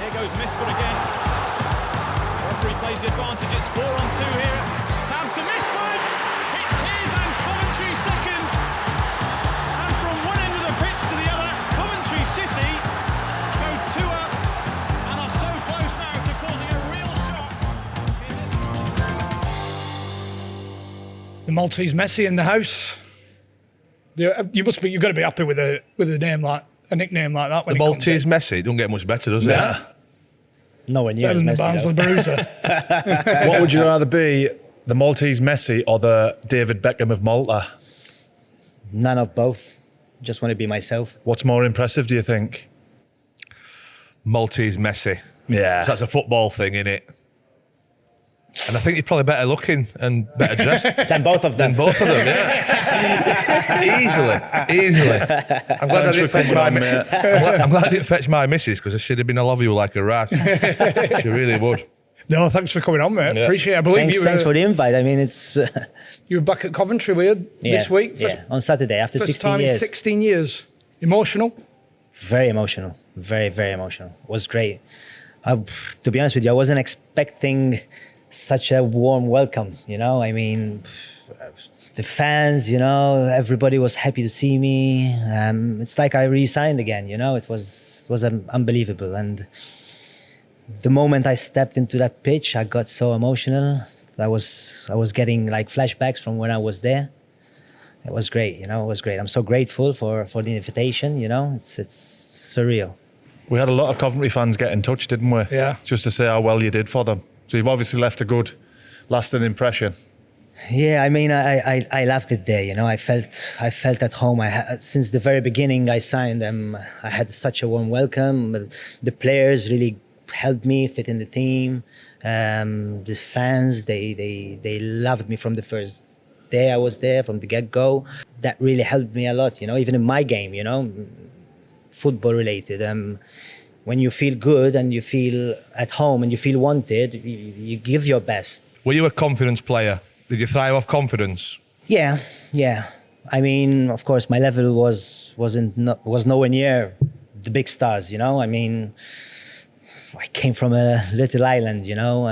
Here goes Mifsud again. Referee plays the advantage. It's 4-on-2 here. Tab to Mifsud. It's his and Coventry second. And from one end of the pitch to the other, Coventry City go 2 up and are so close now to causing a real shock in this. The Maltese Messi in the house. You've got to be happy with a name like a nickname like that. When The Maltese Messi don't get much better, does it? Yeah. Nowhere near Better as than the Messi. Barnsley Bruiser. What would you rather be, the Maltese Messi or the David Beckham of Malta? None of both. Just want to be myself. What's more impressive, do you think? Maltese Messi. Yeah. So that's a football thing, innit? And I think you're probably better looking and better dressed Than both of them. yeah. Easily. I'm glad I didn't fetch I'm glad I didn't fetch my missus, because she'd have been, I love you like a rat. She really would. No, thanks for coming on, mate. Yeah. Appreciate it. I believe Thanks for the invite. I mean, it's you were back at Coventry, were you, this week? on Saturday after First 16 time in years. 16 years. Emotional? Very emotional. Very, very emotional. It was great. To be honest with you, I wasn't expecting such a warm welcome, you know? I mean, the fans, you know, everybody was happy to see me. It's like I re-signed again, you know? It was unbelievable. And the moment I stepped into that pitch, I got so emotional. I was getting like flashbacks from when I was there. It was great, you know, it was great. I'm so grateful for the invitation, you know? It's surreal. We had a lot of Coventry fans get in touch, didn't we? Yeah. Just to say how well you did for them. So you've obviously left a good, lasting impression. Yeah, I mean, I loved it there. You know, I felt at home. Since the very beginning, I signed them. I had such a warm welcome. The players really helped me fit in the team. The fans, they loved me from the first day I was there, from the get-go. That really helped me a lot. You know, even in my game. You know, football related. When you feel good and you feel at home and you feel wanted, you give your best. Were you a confidence player? Did you thrive off confidence? Yeah. I mean, of course, my level was nowhere near the big stars. You know, I mean, I came from a little island. You know,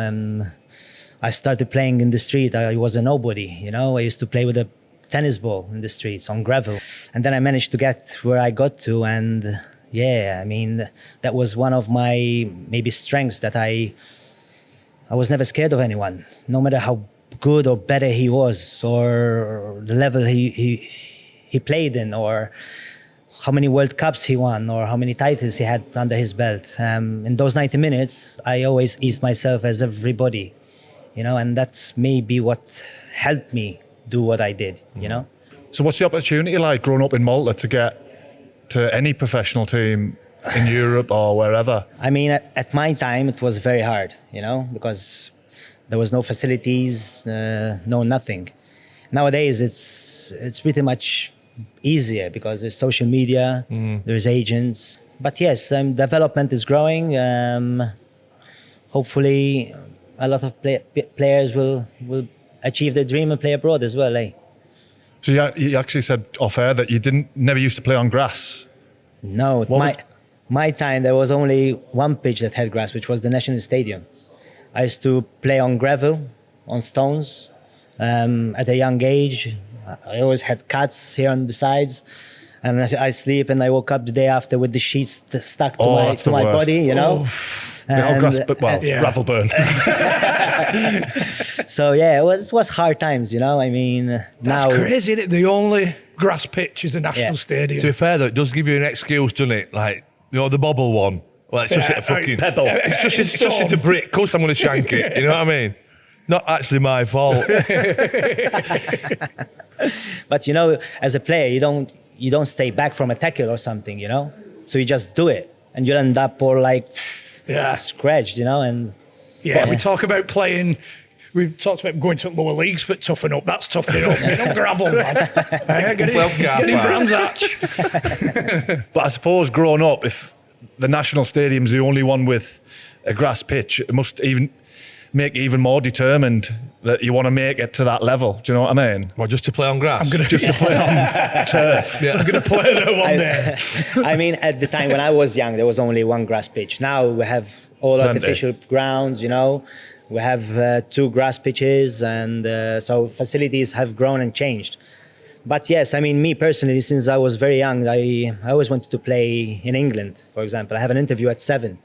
I started playing in the street. I was a nobody. You know, I used to play with a tennis ball in the streets on gravel, and then I managed to get where I got to. And yeah, I mean, that was one of my maybe strengths, that I was never scared of anyone, no matter how good or better he was, or the level he played in, or how many World Cups he won, or how many titles he had under his belt. In those 90 minutes, I always eased myself as everybody, you know, and that's maybe what helped me do what I did, you know. So what's the opportunity like growing up in Malta to get to any professional team in Europe or wherever? I mean, at my time, it was very hard, you know, because there was no facilities, no nothing. Nowadays, it's pretty much easier because there's social media, there's agents. But yes, development is growing. Hopefully, a lot of players will achieve their dream and play abroad as well, eh? So you actually said off air that you never used to play on grass. No, my time there was only one pitch that had grass, which was the National Stadium. I used to play on gravel, on stones. At a young age, I always had cuts here on the sides, and I sleep and I woke up the day after with the sheets stuck to my body, you know. Gravel burn. So yeah, it was hard times, you know. I mean, That's crazy, isn't it? The only grass pitch is the National Stadium. To be fair though, it does give you an excuse, doesn't it? Like, you know, the bobble one. Well, it's just a fucking pebble. It's just a brick. Of course I'm going to shank it. You know what I mean? Not actually my fault. But you know, as a player, you don't stay back from a tackle or something, you know. So you just do it, and you end up all like scratched, you know. And we talk about playing. We've talked about going to lower leagues for toughen up. That's toughening up. Get on gravel, man. Get in Brands Hatch. But I suppose growing up, if the National Stadium's the only one with a grass pitch, it must even make you even more determined that you want to make it to that level? Do you know what I mean? Well, just to play on grass. Just to play on turf. Yeah. I'm going to play there one day. I mean, at the time when I was young, there was only one grass pitch. Now we have all artificial grounds, you know. We have 2 grass pitches, and so facilities have grown and changed. But yes, I mean, me personally, since I was very young, I always wanted to play in England, for example. I have an interview at 7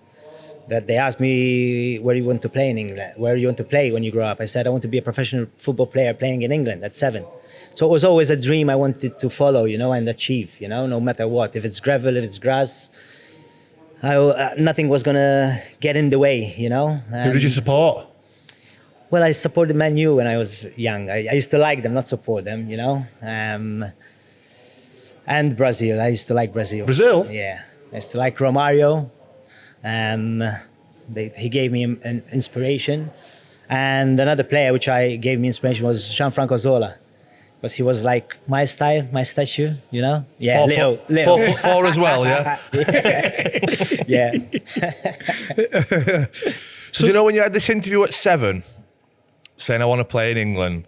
that they asked me, where you want to play in England? Where you want to play when you grow up? I said, I want to be a professional football player playing in England at 7. So it was always a dream I wanted to follow, you know, and achieve, you know, no matter what. If it's gravel, if it's grass, nothing was going to get in the way, you know. Who did you support? Well, I supported Man Utd when I was young. I used to like them, not support them, you know. And Brazil. I used to like Brazil. Brazil? Yeah. I used to like Romario. He gave me an inspiration. And another player which gave me inspiration was Gianfranco Zola. Because he was like my style, my statue, you know? Yeah, 4'4" as well, yeah? Yeah. So do you know when you had this interview at 7, saying I want to play in England,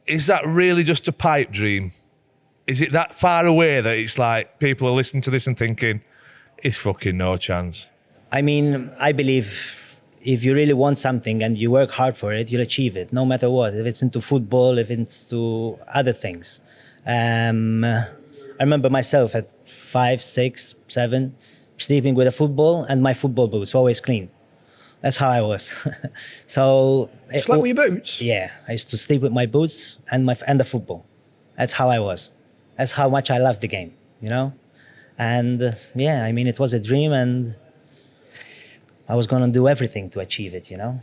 is that really just a pipe dream? Is it that far away that it's like people are listening to this and thinking, it's fucking no chance? I mean, I believe if you really want something and you work hard for it, you'll achieve it, no matter what. If it's into football, if it's to other things. I remember myself at 5, 6, 7, sleeping with a football and my football boots always clean. That's how I was. So Slept with your boots? Yeah, I used to sleep with my boots and the football. That's how I was. That's how much I loved the game, you know? And yeah, I mean, it was a dream, and I was going to do everything to achieve it, you know?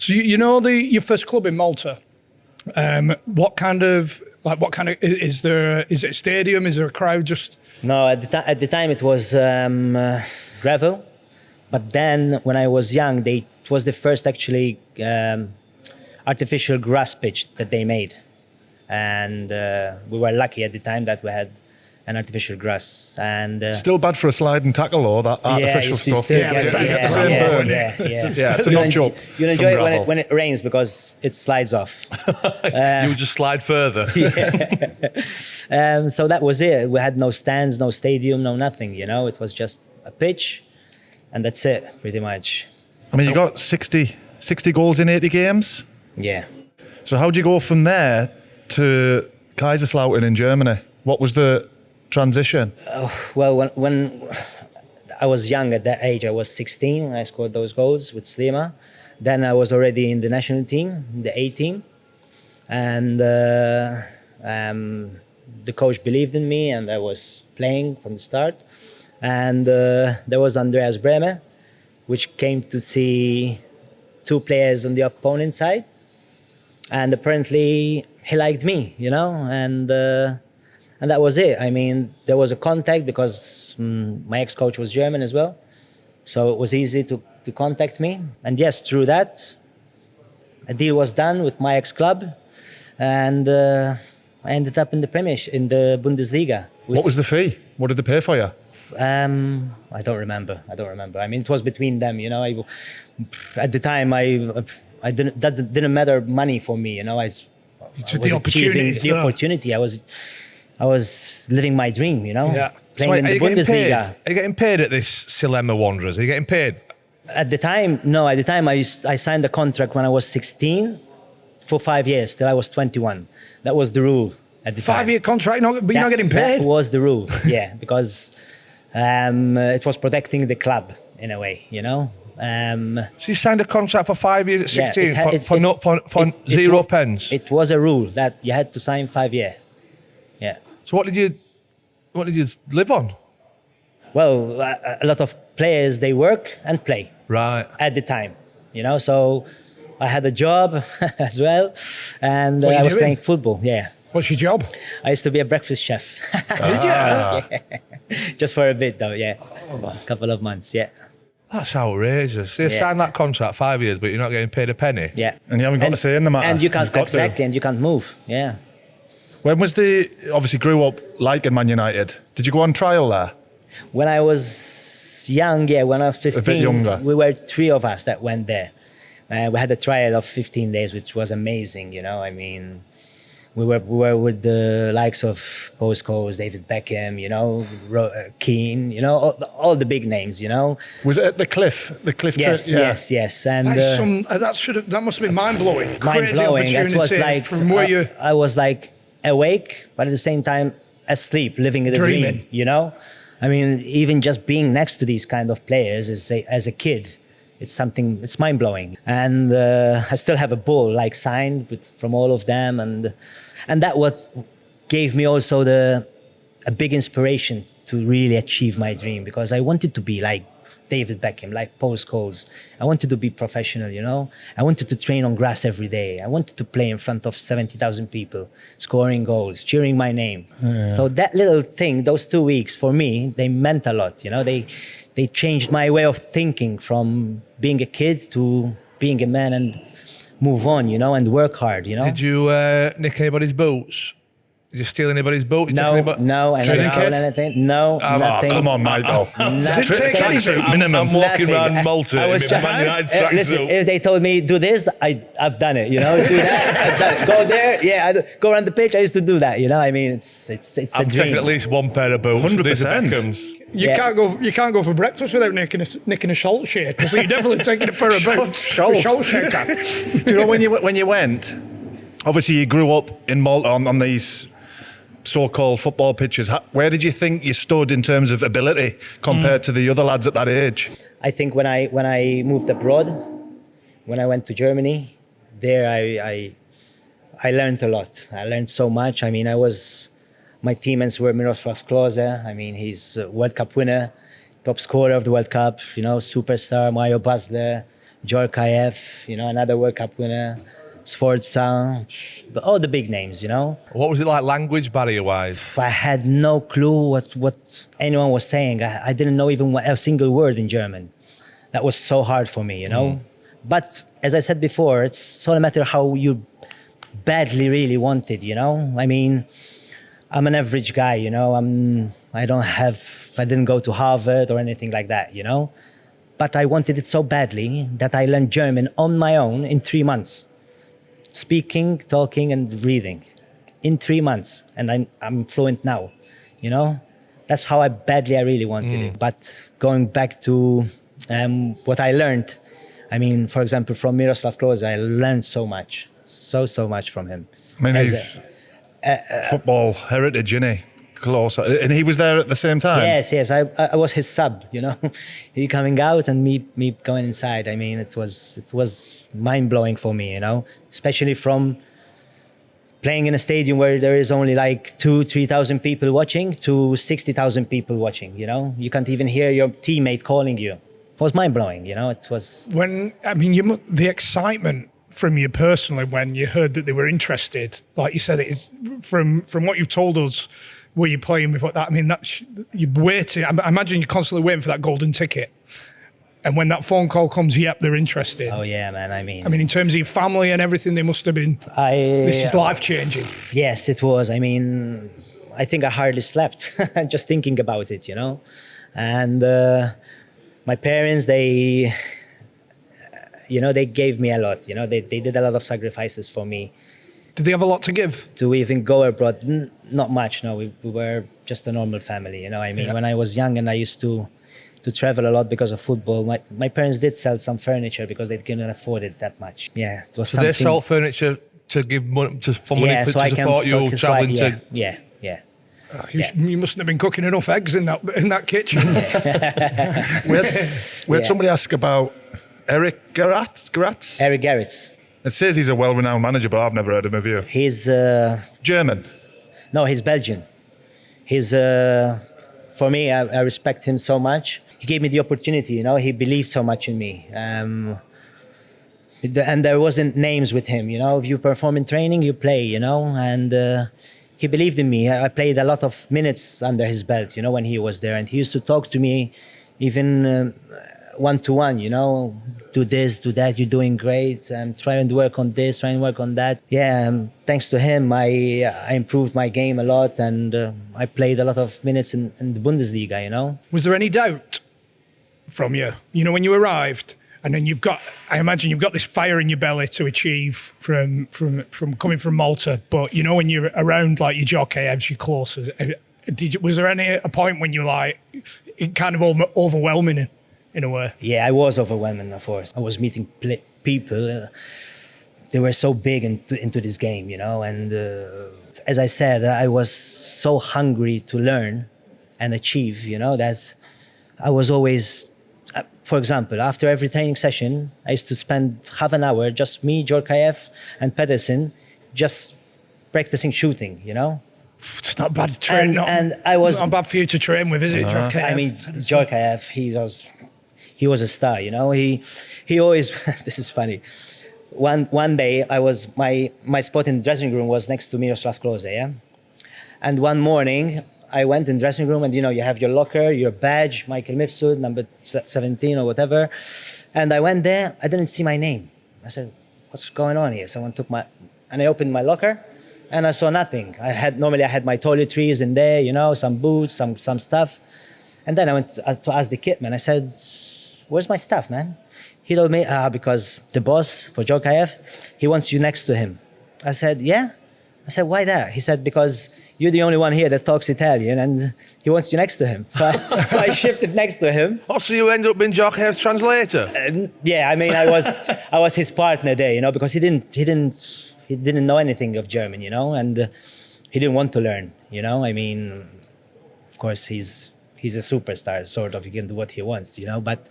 So you know your first club in Malta. What kind of is it a stadium? Is there a crowd? Just no. At the time it was gravel, but then when I was young, it was the first actually artificial grass pitch that they made, and we were lucky at the time that we had an artificial grass. And still bad for a slide and tackle, or that artificial stuff. Yeah, it's a notch up. You'll enjoy it when it rains because it slides off. You would just slide further. So that was it. We had no stands, no stadium, no nothing, you know. It was just a pitch, and that's it, pretty much. I mean, you got 60 goals in 80 games. Yeah. So how'd you go from there to Kaiserslautern in Germany? What was the transition? Well, when I was young at that age, I was 16 when I scored those goals with Slima. Then I was already in the national team, the A team. And the coach believed in me, and I was playing from the start. And there was Andreas Bremer, which came to see 2 players on the opponent side. And apparently he liked me, you know, and that was it. I mean, there was a contact because my ex-coach was German as well. So it was easy to contact me. And yes, through that, a deal was done with my ex-club. And I ended up in the Bundesliga. What was the fee? What did they pay for you? I don't remember. I mean, it was between them, you know. At the time, that didn't matter money for me, you know. I was the opportunity. I was living my dream, you know. Yeah. Playing in the Bundesliga. Are you getting paid at this Silema Wanderers? Are you getting paid? At the time, no. At the time, I signed a contract when I was 16 for 5 years till I was 21. That was the rule at the time. 5-year contract, but you're not getting paid? That was the rule, yeah, because it was protecting the club in a way, you know. So you signed a contract for 5 years at 16 for 0 pence? It was a rule that you had to sign 5 years. Yeah. So what did you live on? Well, a lot of players, they work and play. Right. At the time, you know, so I had a job as well, and I was playing football, yeah. What's your job? I used to be a breakfast chef. Did you? Yeah. Just for a bit though, yeah. A couple of months, yeah. That's outrageous. You signed that contract 5 years, but you're not getting paid a penny. Yeah. And you haven't got to say in the matter. And you can't and you can't move, yeah. When was obviously grew up liking Man United, did you go on trial there? When I was young, yeah, when I was 15, a bit younger. We were 3 of us that went there. We had a trial of 15 days, which was amazing. You know, I mean, we were with the likes of Scholes, David Beckham, you know, Keane, you know, all the big names, you know. Was it at the cliff? The cliff Yes, trip? Yeah. yes. And that must have been mind blowing. mind blowing. That was like from where you I was like awake, but at the same time asleep, living the Dreaming. dream. You know, I mean, even just being next to these kind of players as a kid, it's mind blowing. And I still have a ball like signed from all of them, and that what gave me also a big inspiration to really achieve my dream, because I wanted to be like David Beckham, like Paul Scholes. I wanted to be professional, you know. I wanted to train on grass every day. I wanted to play in front of 70,000 people, scoring goals, cheering my name. Yeah. So that little thing, those 2 weeks for me, they meant a lot, you know. They changed my way of thinking from being a kid to being a man and move on, you know, and work hard, you know. Did you nick anybody's boots? Did you steal anybody's boot? No, I never stole anything. No, nothing. Come on, Michael. I'm walking around Malta I was in just, Man Utd listen, tracksuit. if they told me do this, I've done it. You know, do that, I've done it. Go there, go around the pitch. I used to do that. You know, I mean, it's a I'm dream. taking at least one pair of boots. 100%. These are Beckham's. You can't go for breakfast without nicking a salt shaker. So you're definitely taking a pair of boots. Salt shaker. Do you know when you went? Obviously, you grew up in Malta on these so-called football pitches. Where did you think you stood in terms of ability compared to the other lads at that age? I think when I moved abroad, when I went to Germany, there I learned a lot. I learned so much. I mean, my teammates were Miroslav Klose. I mean, he's a World Cup winner, top scorer of the World Cup, you know, superstar, Mario Basler, Djorkaeff, you know, another World Cup winner, Sforza, but all the big names, you know. What was it like language barrier-wise? I had no clue what anyone was saying. I didn't know even a single word in German. That was so hard for me, you know. But as I said before, it's all a matter how you badly really want it, you know. I mean, I'm an average guy, you know. I didn't go to Harvard or anything like that, you know. But I wanted it so badly that I learned German on my own in 3 months. Speaking, talking, and reading in 3 months, and I'm fluent now. You know, that's how badly I really wanted it. But going back to what I learned, I mean, for example, from Miroslav Klose, I learned so much from him. I mean, he's football heritage, isn't he? Close, and he was there at the same time. Yes. I was his sub. You know, he coming out and me going inside. I mean, it was mind blowing for me. You know, especially from playing in a stadium where there is only like 2,000-3,000 people watching to 60,000 people watching. You know, you can't even hear your teammate calling you. It was mind blowing. You know, it was. The excitement from you personally when you heard that they were interested, like you said, it is from what you've told us. Were you playing before that? I mean, you're waiting. I imagine you're constantly waiting for that golden ticket. And when that phone call comes, yep, they're interested. Oh yeah, man. I mean, in terms of your family and everything, they must have been. This is life changing. Yes, it was. I mean, I think I hardly slept just thinking about it, you know. And my parents, they gave me a lot. You know, they did a lot of sacrifices for me. Did they have a lot to give? To even go abroad, not much. No, we were just a normal family. You know, I mean, when I was young and I used to travel a lot because of football, my parents did sell some furniture because they couldn't afford it that much. Yeah, it was. So they sold furniture to give money to support you traveling to. Yeah. You mustn't have been cooking enough eggs in that kitchen. We had somebody ask about Eric Gerrits. Eric Gerrits. It says he's a well-renowned manager, but I've never heard of him. Have you? He's German. No, he's Belgian. He's for me, I respect him so much. He gave me the opportunity, you know. He believed so much in me, and there wasn't names with him, you know. If you perform in training, you play, you know. And he believed in me. I played a lot of minutes under his belt, you know, when he was there, and he used to talk to me, even one-to-one, you know. Do this, do that. You're doing great. Try and work on this. Try and work on that. Yeah. Thanks to him, I improved my game a lot, and I played a lot of minutes in the Bundesliga. You know. Was there any doubt from you? You know, when you arrived, and then I imagine you've got this fire in your belly to achieve from coming from Malta. But you know, when you're around like your Djorkaeffs, your Kloses, was there a point when you were like, it kind of overwhelming in a way? Yeah, I was overwhelming, of course. I was meeting people. They were so big into this game, you know. And as I said, I was so hungry to learn and achieve, you know, that I was always, for example, after every training session, I used to spend half an hour, just me, Djorkaeff and Pedersen, just practicing shooting, you know. It's not bad to train. And I was not bad for you to train with, is it, Djorkaeff? I mean, Djorkaeff, he was a star, you know. He always. This is funny. One day, my spot in the dressing room was next to Miroslav Klose, yeah. And one morning, I went in the dressing room, and you know, you have your locker, your badge, Michael Mifsud, number 17 or whatever. And I went there. I didn't see my name. I said, "What's going on here?" Someone took and I opened my locker. And I saw nothing. I had my toiletries in there, you know, some boots, some stuff. And then I went to ask the kitman. I said, "Where's my stuff, man?" He told me, because the boss for Djorkaeff, he wants you next to him. I said, "Yeah?" I said, "Why that?" He said, "Because you're the only one here that talks Italian and he wants you next to him." So I shifted next to him. Oh, so you ended up being Djorkaeff's translator? Yeah, I mean, I was his partner there, you know, because he didn't know anything of German, you know, and he didn't want to learn, you know. I mean, of course, he's a superstar, sort of. He can do what he wants, you know. But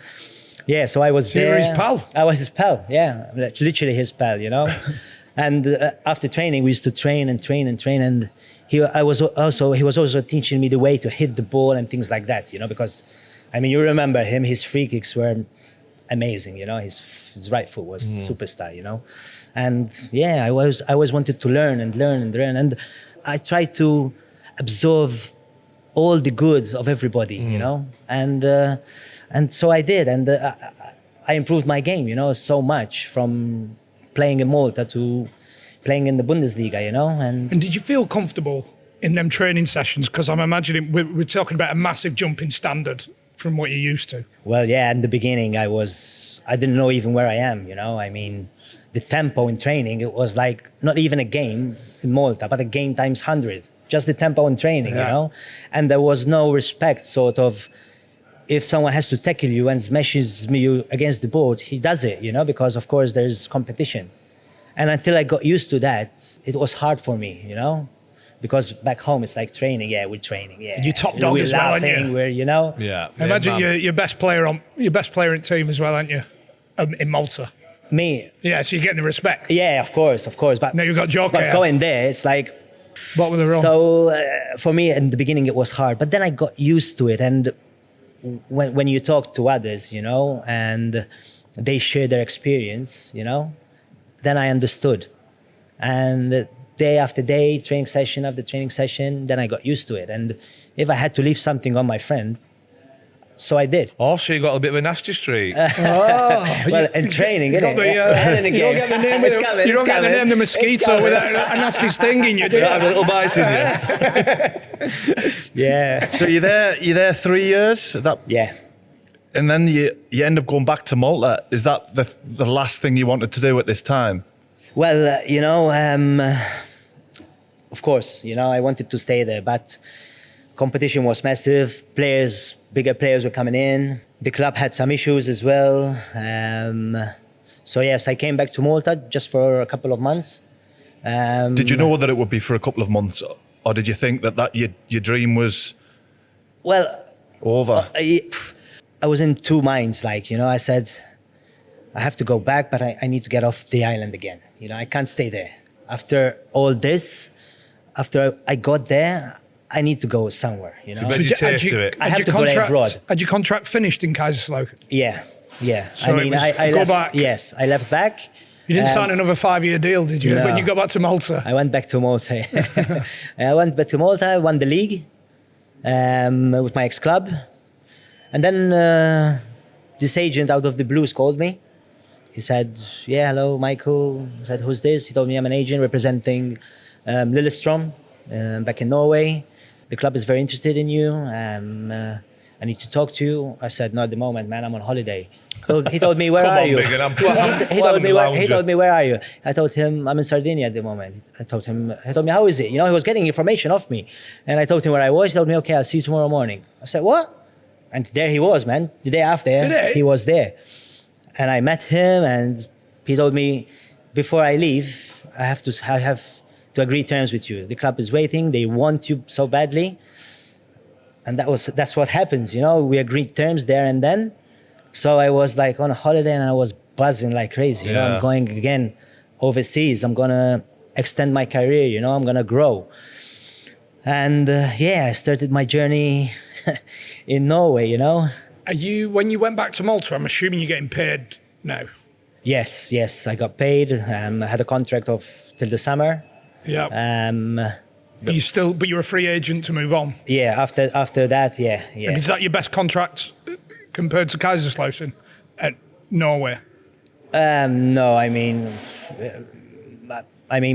yeah, so I was there. You were his pal? I was his pal, yeah, literally his pal, you know. And after training, we used to train, and he was also teaching me the way to hit the ball and things like that, you know, because, I mean, you remember him, his free kicks were amazing, you know. His right foot was superstar, you know. And yeah, I always wanted to learn, and I tried to absorb all the good of everybody, you know. And so I did, and I improved my game, you know, so much from playing in Malta to playing in the Bundesliga, you know. And did you feel comfortable in them training sessions? Because I'm imagining we're talking about a massive jump in standard from what you're used to. Well, yeah, in the beginning, I didn't know even where I am, you know. I mean, the tempo in training, it was like not even a game in Malta, but a game times 100. Just the tempo in training, you know. And there was no respect, sort of. If someone has to tackle you and smashes you against the board, he does it, you know, because of course there's competition. And until I got used to that, it was hard for me, you know. Because back home it's like training, yeah, we're training, yeah. You top dog as well, aren't you? We're, you know. Yeah. I imagine you're your best player in team as well, aren't you? In Malta. Me. Yeah, so you're getting the respect. Yeah, of course. But now you've got Djorkaeff. But going there, it's like. What were the wrong? So for me, in the beginning, it was hard, but then I got used to it. And when you talk to others, you know, and they share their experience, you know, then I understood. And day after day, training session after training session, then I got used to it. And if I had to leave something on my friend, so I did. Oh, so you got a bit of a nasty streak. Well, in training, isn't it? You don't get the name. You don't get the name the mosquito without a nasty sting in you, do you? Have a little bite in you. Yeah. So you're there 3 years? Yeah. And then you end up going back to Malta. Is that the last thing you wanted to do at this time? Well, you know, of course, you know, I wanted to stay there, but competition was massive. Bigger players were coming in. The club had some issues as well. So yes, I came back to Malta just for a couple of months. Did you know that it would be for a couple of months, or did you think that your dream was over? I was in two minds, like, you know, I said, I have to go back, but I need to get off the island again. You know, I can't stay there. After all this, after I got there, I need to go somewhere, you know. You better taste to it. I have to go abroad. Had your contract finished in Kaiserslautern? Yeah. So I mean, I go left, back. Yes, I left back. You didn't sign another 5-year deal, did you, No. when you got back to Malta? I went back to Malta. I went back to Malta, I won the league with my ex-club. And then this agent out of the blues called me. He said, "Yeah, hello, Michael." I said, "Who's this?" He told me I'm an agent representing Lillestrøm back in Norway. The club is very interested in you. I need to talk to you. I said, not at the moment, man, I'm on holiday. So he told me, where Come are on, you? Big, and I'm He told me, where are you? I told him, I'm in Sardinia at the moment. He told me, how is it? You know, he was getting information off me. And I told him where I was. He told me, okay, I'll see you tomorrow morning. I said, what? And there he was, man. The day after, he was there. And I met him, and he told me, before I leave, I have to agree terms with you. The club is waiting. They want you so badly. And that's what happens, you know. We agreed terms there and then. So I was like on a holiday, and I was buzzing like crazy. You know, I'm going again overseas. I'm gonna extend my career. You know, I'm gonna grow. And I started my journey in Norway. You know. When you went back to Malta, I'm assuming you're getting paid now. Yes, I got paid. I had a contract till the summer. Yeah. But you're a free agent to move on. Yeah. After that, yeah. And is that your best contract compared to Kaiserslautern at Norway? No, I mean,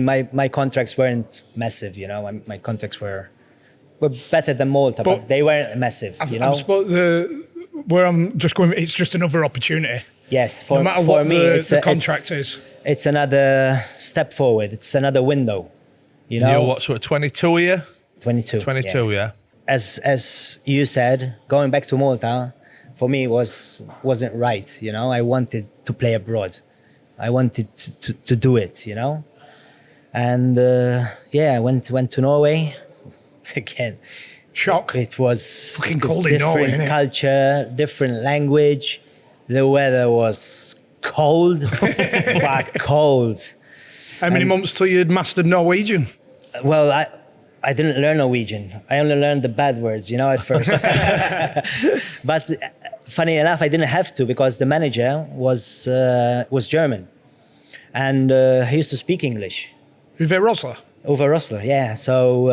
my contracts weren't massive. You know, my contracts were better than Malta, but they weren't massive. You know, where I'm just going, it's just another opportunity. Yes, no matter for what me, the contract is. It's another step forward. It's another window. You know, you're what, sort of 22 a year? 22. 22, yeah. As you said, going back to Malta, for me wasn't right. You know, I wanted to play abroad. I wanted to do it. You know, and I went to Norway again. Shock. It was fucking cold in Norway. Different culture, different language. The weather was cold, but cold. How many months till you'd mastered Norwegian? Well, I didn't learn Norwegian. I only learned the bad words, you know, at first. But funny enough, I didn't have to, because the manager was German, and he used to speak English. Uwe Rosler, yeah. So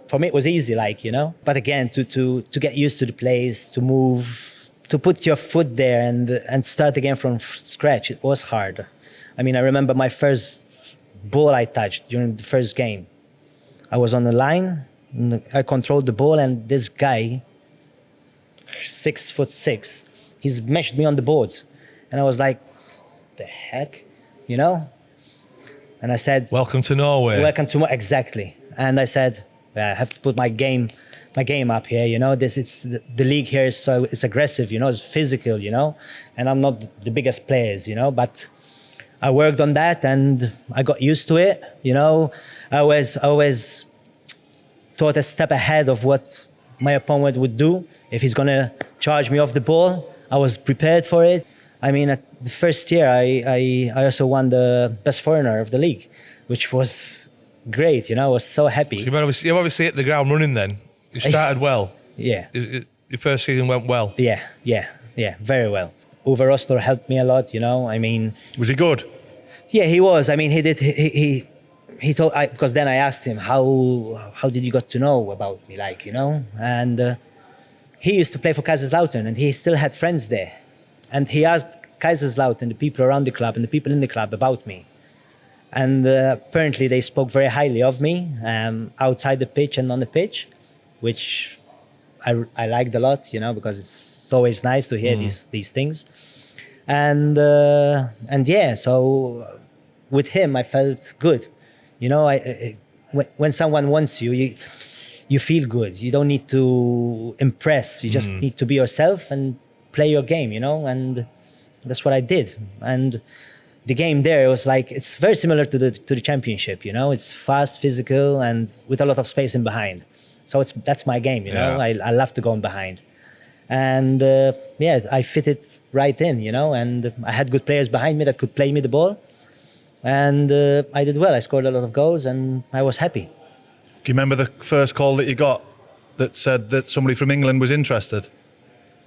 for me, it was easy, like, you know. But again, to get used to the place, to move, to put your foot there and start again from scratch, it was hard. I mean, I remember my first ball I touched during the first game. I was on the line, and I controlled the ball, and this guy, 6'6", he's smashed me on the boards. And I was like, the heck, you know? And I said, welcome to Norway. Exactly. And I said, I have to put my game up here, you know. The league here is aggressive, you know, it's physical, you know. And I'm not the biggest players, you know, but I worked on that and I got used to it, you know. I always thought a step ahead of what my opponent would do. If he's gonna charge me off the ball, I was prepared for it. I mean, at the first year, I also won the best foreigner of the league, which was great, you know. I was so happy. So you obviously hit the ground running then. You started well. Yeah. Your first season went well. Yeah, very well. Uwe Rosler helped me a lot, you know. I mean, was he good? Yeah, he was. I mean, he did. He told, because then I asked him, how did you got to know about me, like, you know? And he used to play for Kaiserslautern, and he still had friends there. And he asked Kaiserslautern, the people around the club and the people in the club, about me. And apparently they spoke very highly of me, outside the pitch and on the pitch, which I liked a lot, you know, because it's always nice to hear these things. And yeah, so with him, I felt good. You know, when someone wants you, you feel good. You don't need to impress. You just need to be yourself and play your game, you know, and that's what I did. And the game there was like, it's very similar to the championship, you know. It's fast, physical, and with a lot of space in behind. So that's my game, you know. I love to go in behind. And I fitted right in, you know, and I had good players behind me that could play me the ball. And I did well. I scored a lot of goals and I was happy. Do you remember the first call that you got that said that somebody from England was interested?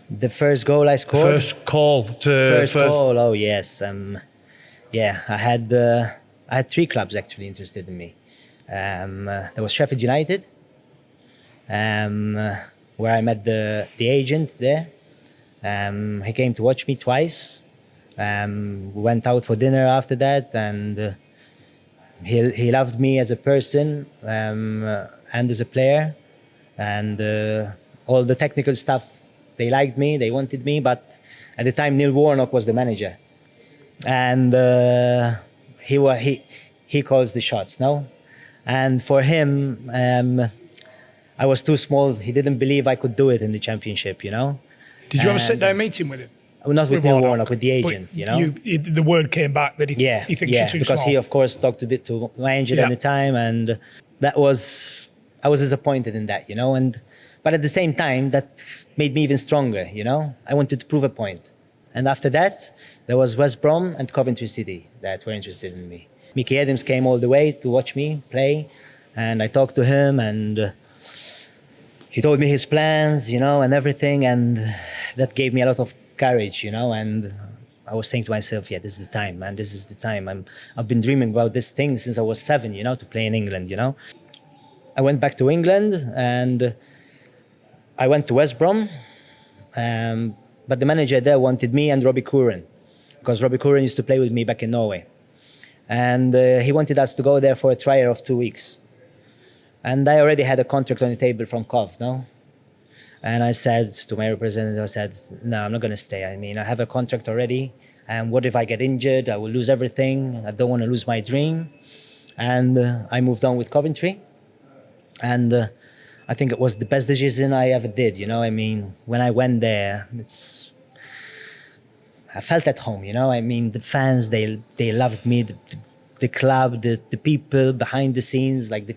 The first goal I scored? First call. Oh, yes. I had 3 clubs actually interested in me. There was Sheffield United, where I met the agent there. He came to watch me twice. We went out for dinner after that, and he loved me as a person and as a player, and all the technical stuff They liked me, they wanted me, but at the time Neil Warnock was the manager, and he calls the shots, no? And for him, I was too small. He didn't believe I could do it in the championship, you know? Did you ever sit down meeting with him? Not with Neil Warnock, with the agent, But you know? the word came back that he thinks you're too because small. he, of course, talked to my agent at the time, and I was disappointed in that, you know? But at the same time, that made me even stronger, you know? I wanted to prove a point. And after that, there was West Brom and Coventry City that were interested in me. Mickey Adams came all the way to watch me play, and I talked to him, and he told me his plans, you know, and everything, and that gave me a lot of courage, you know, and I was saying to myself, yeah, this is the time, man, this is the time. I've been dreaming about this thing since I was 7, you know, to play in England, you know. I went back to England, and I went to West Brom, but the manager there wanted me and Robbie Curran, because Robbie Curran used to play with me back in Norway. And he wanted us to go there for a trial of 2 weeks. And I already had a contract on the table from Cov, no? And I said to my representative, I said, no, I'm not going to stay. I mean, I have a contract already. And what if I get injured? I will lose everything. I don't want to lose my dream. And I moved on with Coventry. And I think it was the best decision I ever did, you know? I mean, when I went there, I felt at home, you know? I mean, the fans, they loved me, the club, the people behind the scenes, like the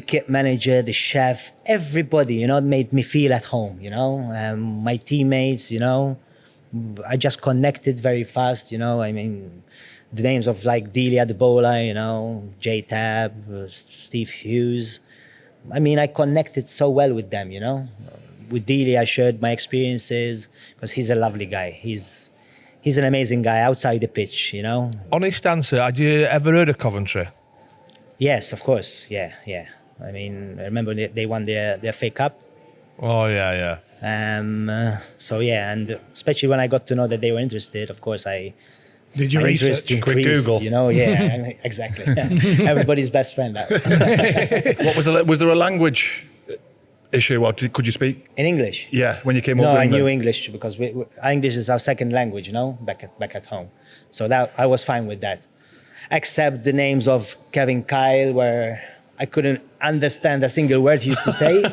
kit manager, the chef, everybody, you know, made me feel at home, you know? My teammates, you know? I just connected very fast, you know? I mean, the names of like Delia Debola, you know, J-Tab, Steve Hughes. I mean, I connected so well with them, you know? With Delia, I shared my experiences because he's a lovely guy. He's an amazing guy outside the pitch, you know? Honest answer, had you ever heard of Coventry? Yes, of course. Yeah. I mean, I remember they won their FA Cup. Oh, yeah. So, yeah, and especially when I got to know that they were interested, of course, Did you my research? interest increased, Google. you know? Yeah, exactly. Everybody's best friend. That. Was there a language issue, or could you speak? In English? Yeah, when you came over. No, I England. knew English because English is our second language, you know, back at home. So that I was fine with that, except the names of Kevin Kyle, where I couldn't understand a single word he used to say.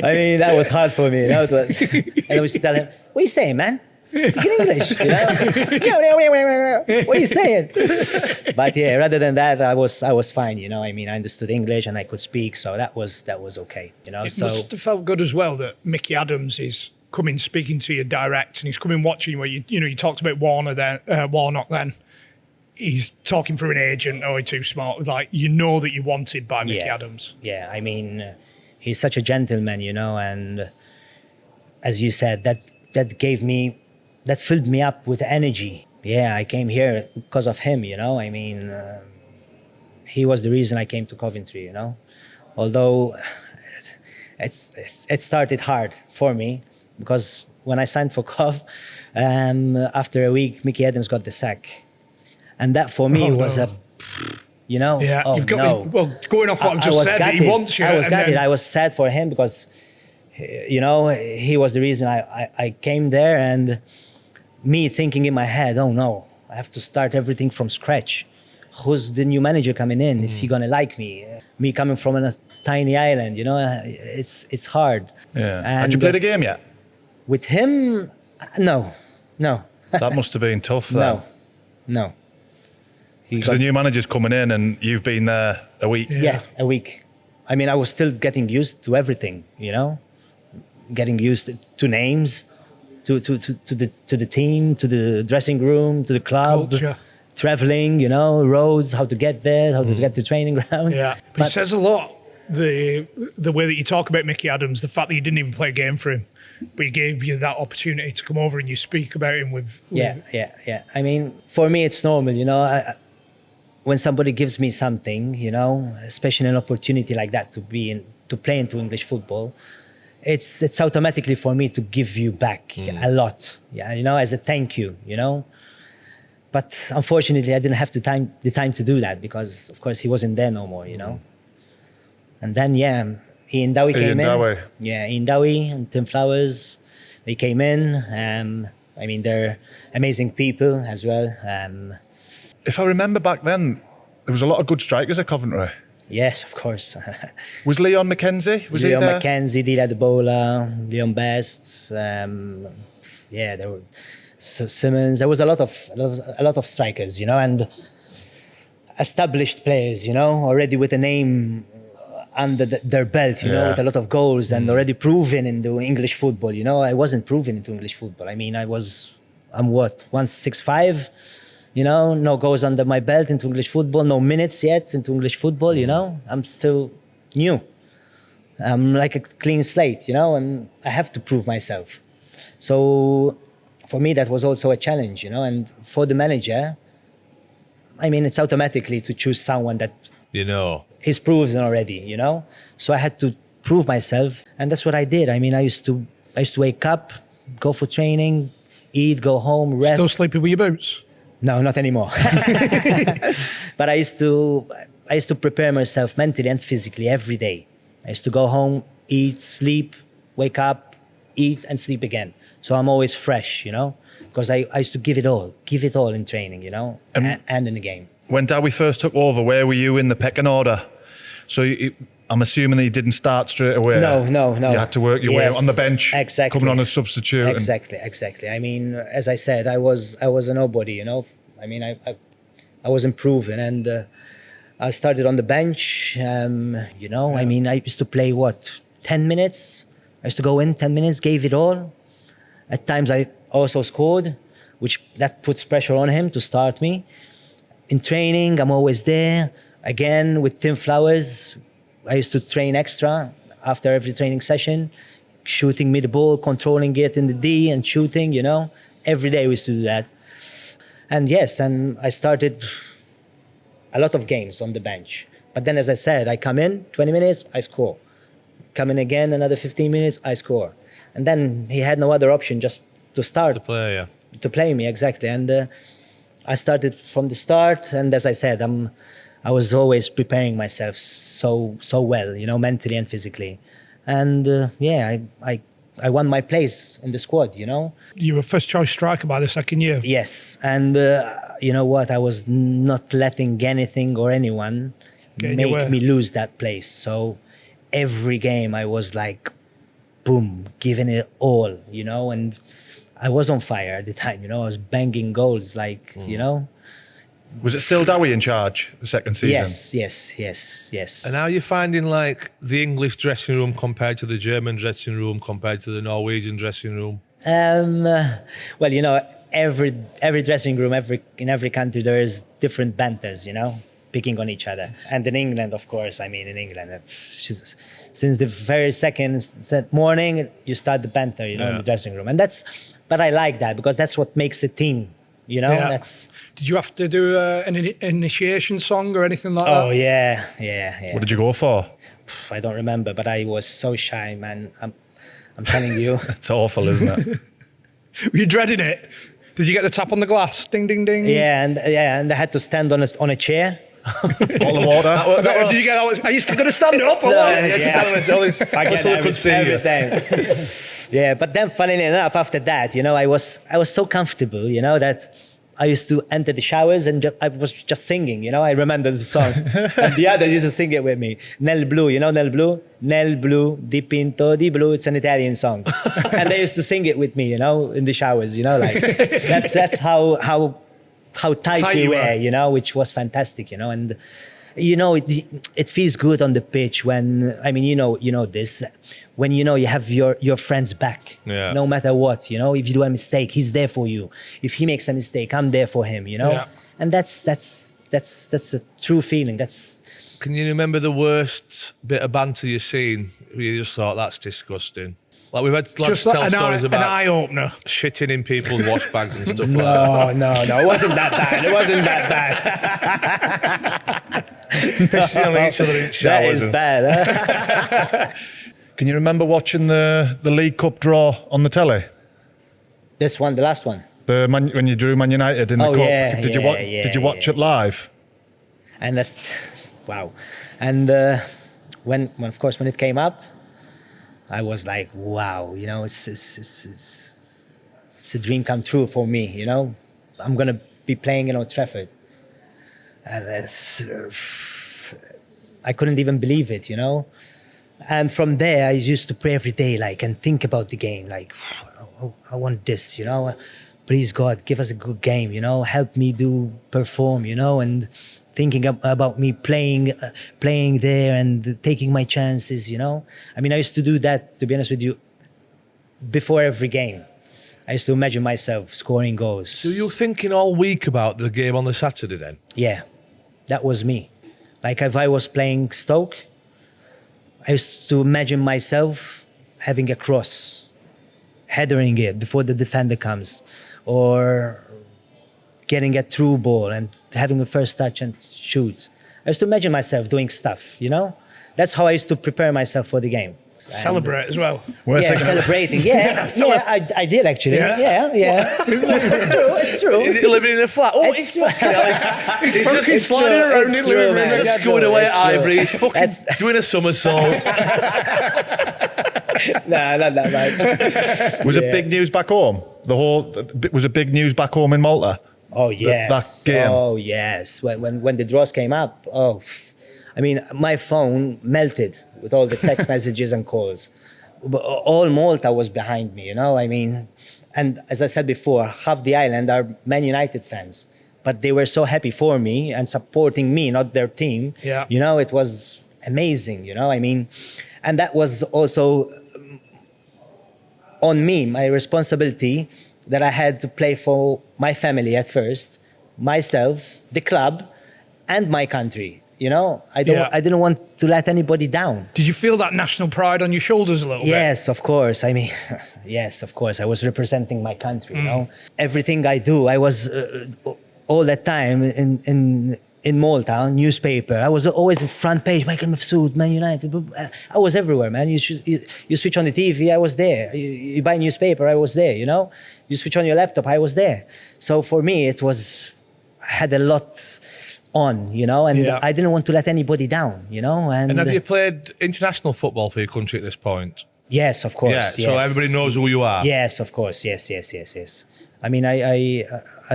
I mean, that was hard for me, you know. And I was to tell him, "What are you saying, man? Speak in English, you know? What are you saying?" But yeah, rather than that, I was fine, you know. I mean, I understood English and I could speak, so that was okay, you know. It must have felt good as well that Mickey Adams is coming speaking to you direct, and he's coming watching you. Where you talked about Warnock then. He's talking through an agent. Oh, he's too smart. Like, you know that you're wanted by Mickey Adams. Yeah, I mean, he's such a gentleman, you know, and as you said, that filled me up with energy. Yeah, I came here because of him, you know. I mean, he was the reason I came to Coventry, you know. Although it started hard for me because when I signed for Cov, after a week, Mickey Adams got the sack. And that for me was you know, Yeah, you've got going off what I've just said, gutted. he wants you. I was gutted. Then, I was sad for him because, you know, he was the reason I came there, and me thinking in my head, oh no, I have to start everything from scratch. Who's the new manager coming in? Is he gonna like me? Me coming from a tiny island, you know, it's hard. Yeah. And Had you played a game yet? with him? No. That must have been tough. Then. No. He Because the new manager's coming in and you've been there a week. Yeah, a week. I mean, I was still getting used to everything, you know, getting used to names, to the team, to the dressing room, to the club, Culture. traveling, you know, roads, how to get there, how to get to training grounds. Yeah, but it says a lot. The way that you talk about Mickey Adams, the fact that you didn't even play a game for him, but he gave you that opportunity to come over and you speak about him with Yeah. I mean, for me, it's normal, you know. When somebody gives me something, you know, especially an opportunity like that to play into English football, it's automatically for me to give you back a lot, you know, as a thank you, you know. But unfortunately, I didn't have the time to do that because, of course, he wasn't there no more, you know. And then, Ian Dowie came in. Dowie. Yeah, Ian Dowie and Tim Flowers. They came in. I mean, they're amazing people as well. If I remember back then, there was a lot of good strikers at Coventry. Yes, of course. Was Leon McKenzie? Was Leon he there? McKenzie, Dila Debola, Leon Best. Yeah, there were Simmons. There was a lot of strikers, you know, and established players, you know, already with a name under their belt, you know, with a lot of goals and already proven into English football. You know, I wasn't proven into English football. I mean, I'm what, 165. You know, no goals under my belt into English football, no minutes yet into English football, you know. I'm still new. I'm like a clean slate, you know, and I have to prove myself. So for me, that was also a challenge, you know, and for the manager, I mean, it's automatically to choose someone that You know. is proven already, you know. So I had to prove myself, and that's what I did. I mean, I used to wake up, go for training, eat, go home, rest. Still sleeping with your boots? No, not anymore. But I used to prepare myself mentally and physically every day. I used to go home, eat, sleep, wake up, eat and sleep again. So I'm always fresh, you know, because I used to give it all in training, you know, and in the game. When Dowie first took over, where were you in the pecking order? So I'm assuming that you didn't start straight away. No. You had to work your way Yes, on the bench, exactly. coming on as substitute. Exactly. I mean, as I said, I was a nobody, you know. I mean, I wasn't proven, and I started on the bench. You know, I mean, I used to play 10 minutes. I used to go in 10 minutes, gave it all. At times, I also scored, that puts pressure on him to start me. In training, I'm always there. Again, with Tim Flowers, I used to train extra after every training session, shooting me the ball, controlling it in the D and shooting, you know. Every day we used to do that. And yes, and I started a lot of games on the bench. But then, as I said, I come in, 20 minutes, I score. Come in again, another 15 minutes, I score. And then he had no other option just to start. To play, yeah. To play me, exactly. And I started from the start. And as I said, I was always preparing myself so well, you know, mentally and physically. And I won my place in the squad, you know. You were first choice striker by the second year. Yes, and you know what? I was not letting anything or anyone make me lose that place. So every game I was like, boom, giving it all, you know. And I was on fire at the time, you know. I was banging goals, like, you know. Was it still Dowie in charge the second season? Yes. And how are you finding like the English dressing room compared to the German dressing room, compared to the Norwegian dressing room? Well, you know, every dressing room, in every country, there is different banters, you know, picking on each other. And in England, of course, I mean, in England, since the very second morning, you start the banter, you know, in the dressing room. But I like that because that's what makes a team, you know. Yeah. Did you have to do an initiation song or anything like that? Oh, yeah. What did you go for? I don't remember, but I was so shy, man. I'm telling you. It's awful, isn't it? Were you dreading it? Did you get the tap on the glass? Ding, ding, ding. Yeah, and I had to stand on a chair. All the water. Did you get? Are you still going to stand up or what? I get every time. Yeah, but then, funnily enough, after that, you know, I was so comfortable, you know, that I used to enter the showers and I was just singing, you know. I remember the song. And the others used to sing it with me. Nel Blu, you know Nel Blu? Nel Blu, dipinto di blu. It's an Italian song. And they used to sing it with me, you know, in the showers, you know, like that's how tight we were, you know, which was fantastic, you know. And you know, it feels good on the pitch when, I mean, you know this, when you know you have your friends back, no matter what, you know. If you do a mistake, he's there for you. If he makes a mistake, I'm there for him, you know. Yeah. And that's a true feeling. Can you remember the worst bit of banter you've seen? You just thought, that's disgusting. Like we've had lads tell stories about an eye opener, shitting in people's wash bags and stuff like that. No, it wasn't that bad. Pissing on each other in showers. That is bad. Huh? Can you remember watching the League Cup draw on the telly? This one, the last one. When you drew Man United in the Cup. Yeah, did you watch it live? And wow. And when it came up, I was like, wow, it's a dream come true for me, I'm going to be playing in Old Trafford. And I couldn't even believe it, And from there, I used to pray every day, and think about the game, I want this, Please, God, give us a good game, help me perform, and thinking about me playing there and taking my chances, I mean, I used to do that, to be honest with you, before every game. I used to imagine myself scoring goals. So you were thinking all week about the game on the Saturday then? Yeah, that was me. Like if I was playing Stoke, I used to imagine myself having a cross, headering it before the defender comes, or getting a through ball and having a first touch and shoot. I used to imagine myself doing stuff, That's how I used to prepare myself for the game. Celebrate as well. Celebrating. I did actually. Yeah. It's true. Is he living in a flat? Oh, It's he's fucking hell. He's just sliding around in the living room, man. just going away at Highbury. He's fucking doing a somersault. Nah, not that much. Was it big news back home? Was it big news back home in Malta? Oh yes. That game. Oh yes. When the draws came up, I mean, my phone melted with all the text messages and calls. But all Malta was behind me, I mean, and as I said before, half the island are Man United fans, but they were so happy for me and supporting me, not their team. Yeah. It was amazing, I mean, and that was also on me, my responsibility that I had to play for my family at first, myself, the club, and my country. I didn't want to let anybody down. Did you feel that national pride on your shoulders a little bit? Yes, of course. I mean, yes, of course. I was representing my country, Everything I do, I was all the time in Malta, newspaper. I was always in front page, Michael Mifsud, Man United. I was everywhere, man. You switch on the TV, I was there. You buy a newspaper, I was there, You switch on your laptop, I was there. So for me, I had a lot on, and I didn't want to let anybody down, And have you played international football for your country at this point? Yes, of course. Yeah, yes. so everybody knows who you are. Yes, of course. Yes. I mean, I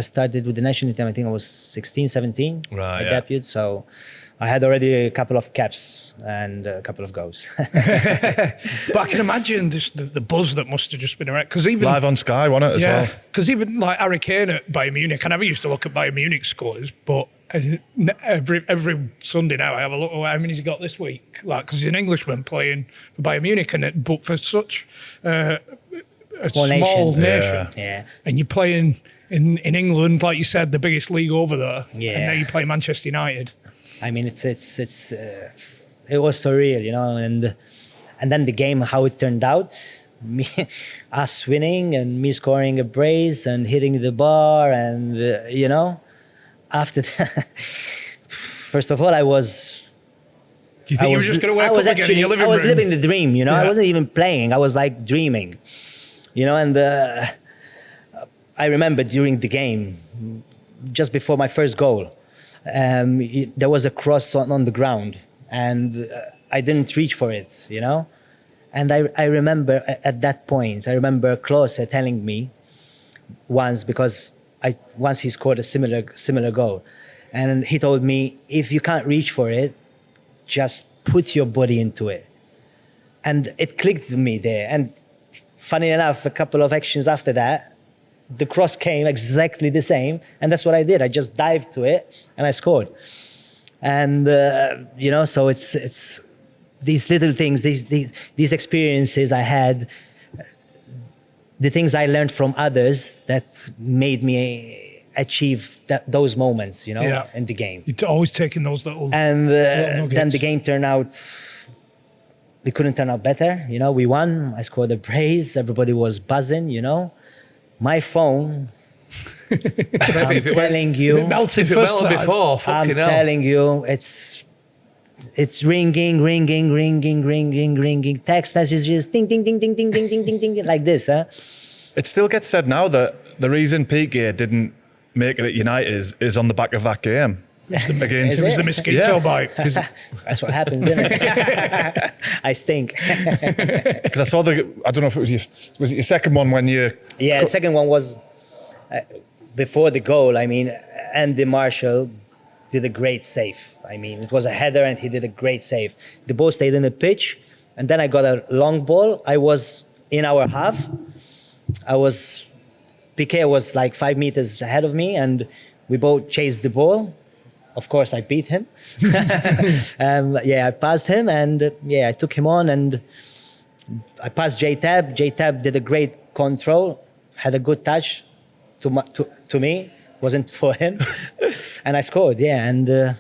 started with the national team, I think I was 16, 17. Right, I debuted, so I had already a couple of caps and a couple of goals. But I can imagine the buzz that must have just been around. Because even Live on Sky, wasn't it, as well? Because even like Harry Kane at Bayern Munich, I never used to look at Bayern Munich scores, but every Sunday now I have a look at how many he got this week. Like, because he's an Englishman playing for Bayern Munich, but for such a small nation. Yeah. And you're playing in England, like you said, the biggest league over there. Yeah. And now you play Manchester United. I mean, it was surreal, and then the game, how it turned out, us winning and me scoring a brace and hitting the bar, and after that, first of all, Do you think you were just going to wake up again in your living room? I was living the dream, I wasn't even playing. I was like dreaming, and I remember during the game, just before my first goal, there was a cross on the ground, and I didn't reach for it, And I remember at that point, Klose telling me once, because once he scored a similar goal, and he told me, if you can't reach for it, just put your body into it. And it clicked with me there. And funny enough, a couple of actions after that, the cross came exactly the same, and that's what I did. I just dived to it and I scored. And so it's these little things, these experiences I had, the things I learned from others that made me achieve those moments, in the game. You're always taking those little. And little then the game turned out. They couldn't turn out better. We won. I scored a brace. Everybody was buzzing. My phone. I'm telling you. It melted before. I'm telling you, it's ringing. Text messages, ding, ding, ding, ding, ding, ding, ding, ding, ding, like this, huh? It still gets said now that the reason Piqué didn't make it at United is on the back of that game. Against It was the mosquito Yeah. bite. That's what happens, isn't it? I stink. Because I saw I don't know if it was it your second one when you. Yeah, the second one was before the goal. I mean, Andy Marshall did a great save. I mean, it was a header and he did a great save. The ball stayed in the pitch, and then I got a long ball. I was in our half. Piqué was like 5 meters ahead of me, and we both chased the ball. Of course, I beat him. I passed him, and I took him on, and I passed Djorkaeff. Djorkaeff did a great control, had a good touch to me. Wasn't for him, and I scored. I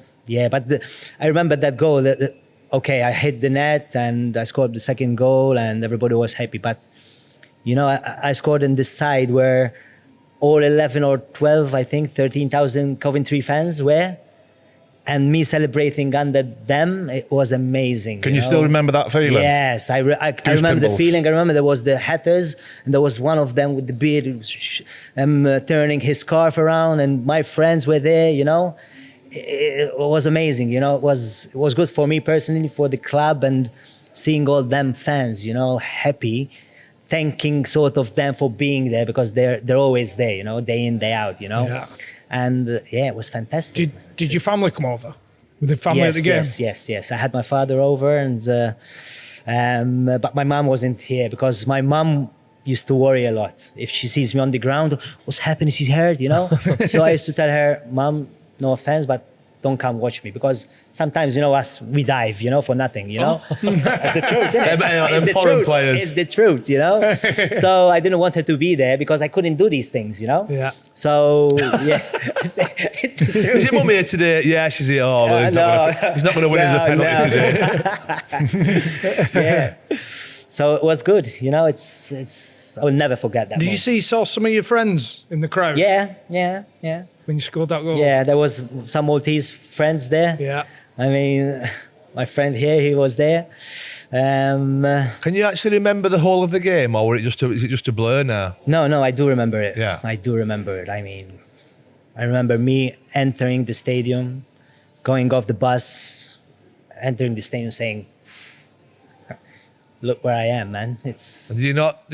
remember that goal. I hit the net and I scored the second goal, and everybody was happy. But I scored in this side where all 11 or 12, I think, 13,000 Coventry fans were. And me celebrating under them, it was amazing. Can you still remember that feeling? Yes, I remember the feeling. I remember there was the hatters, and there was one of them with the beard turning his scarf around, and my friends were there, It was amazing, It was good for me personally, for the club, and seeing all them fans, happy, thanking sort of them for being there, because they're always there, day in, day out, Yeah. And it was fantastic. Did your family come over? Were the family at the game? Yes. I had my father over, and but my mum wasn't here because my mum used to worry a lot. If she sees me on the ground, what's happening? She's hurt, So I used to tell her, Mum, no offense, but don't come watch me, because sometimes, us, we dive, for nothing, That's the truth, isn't it? Them foreign players. It's the truth, So I didn't want her to be there because I couldn't do these things, Yeah. So, it's the truth. Is your mum here today? Yeah, she's here. Oh, well, he's not going to win as a penalty today. So it was good, it's. I will never forget that. Did you saw some of your friends in the crowd? Yeah. When you scored that goal? Yeah, there was some Maltese friends there. Yeah. I mean, my friend here, he was there. Can you actually remember the whole of the game, or is it just a blur now? No, I do remember it. Yeah. I do remember it. I mean, I remember me entering the stadium, going off the bus, entering the stadium saying, look where I am, man. It's... Did you not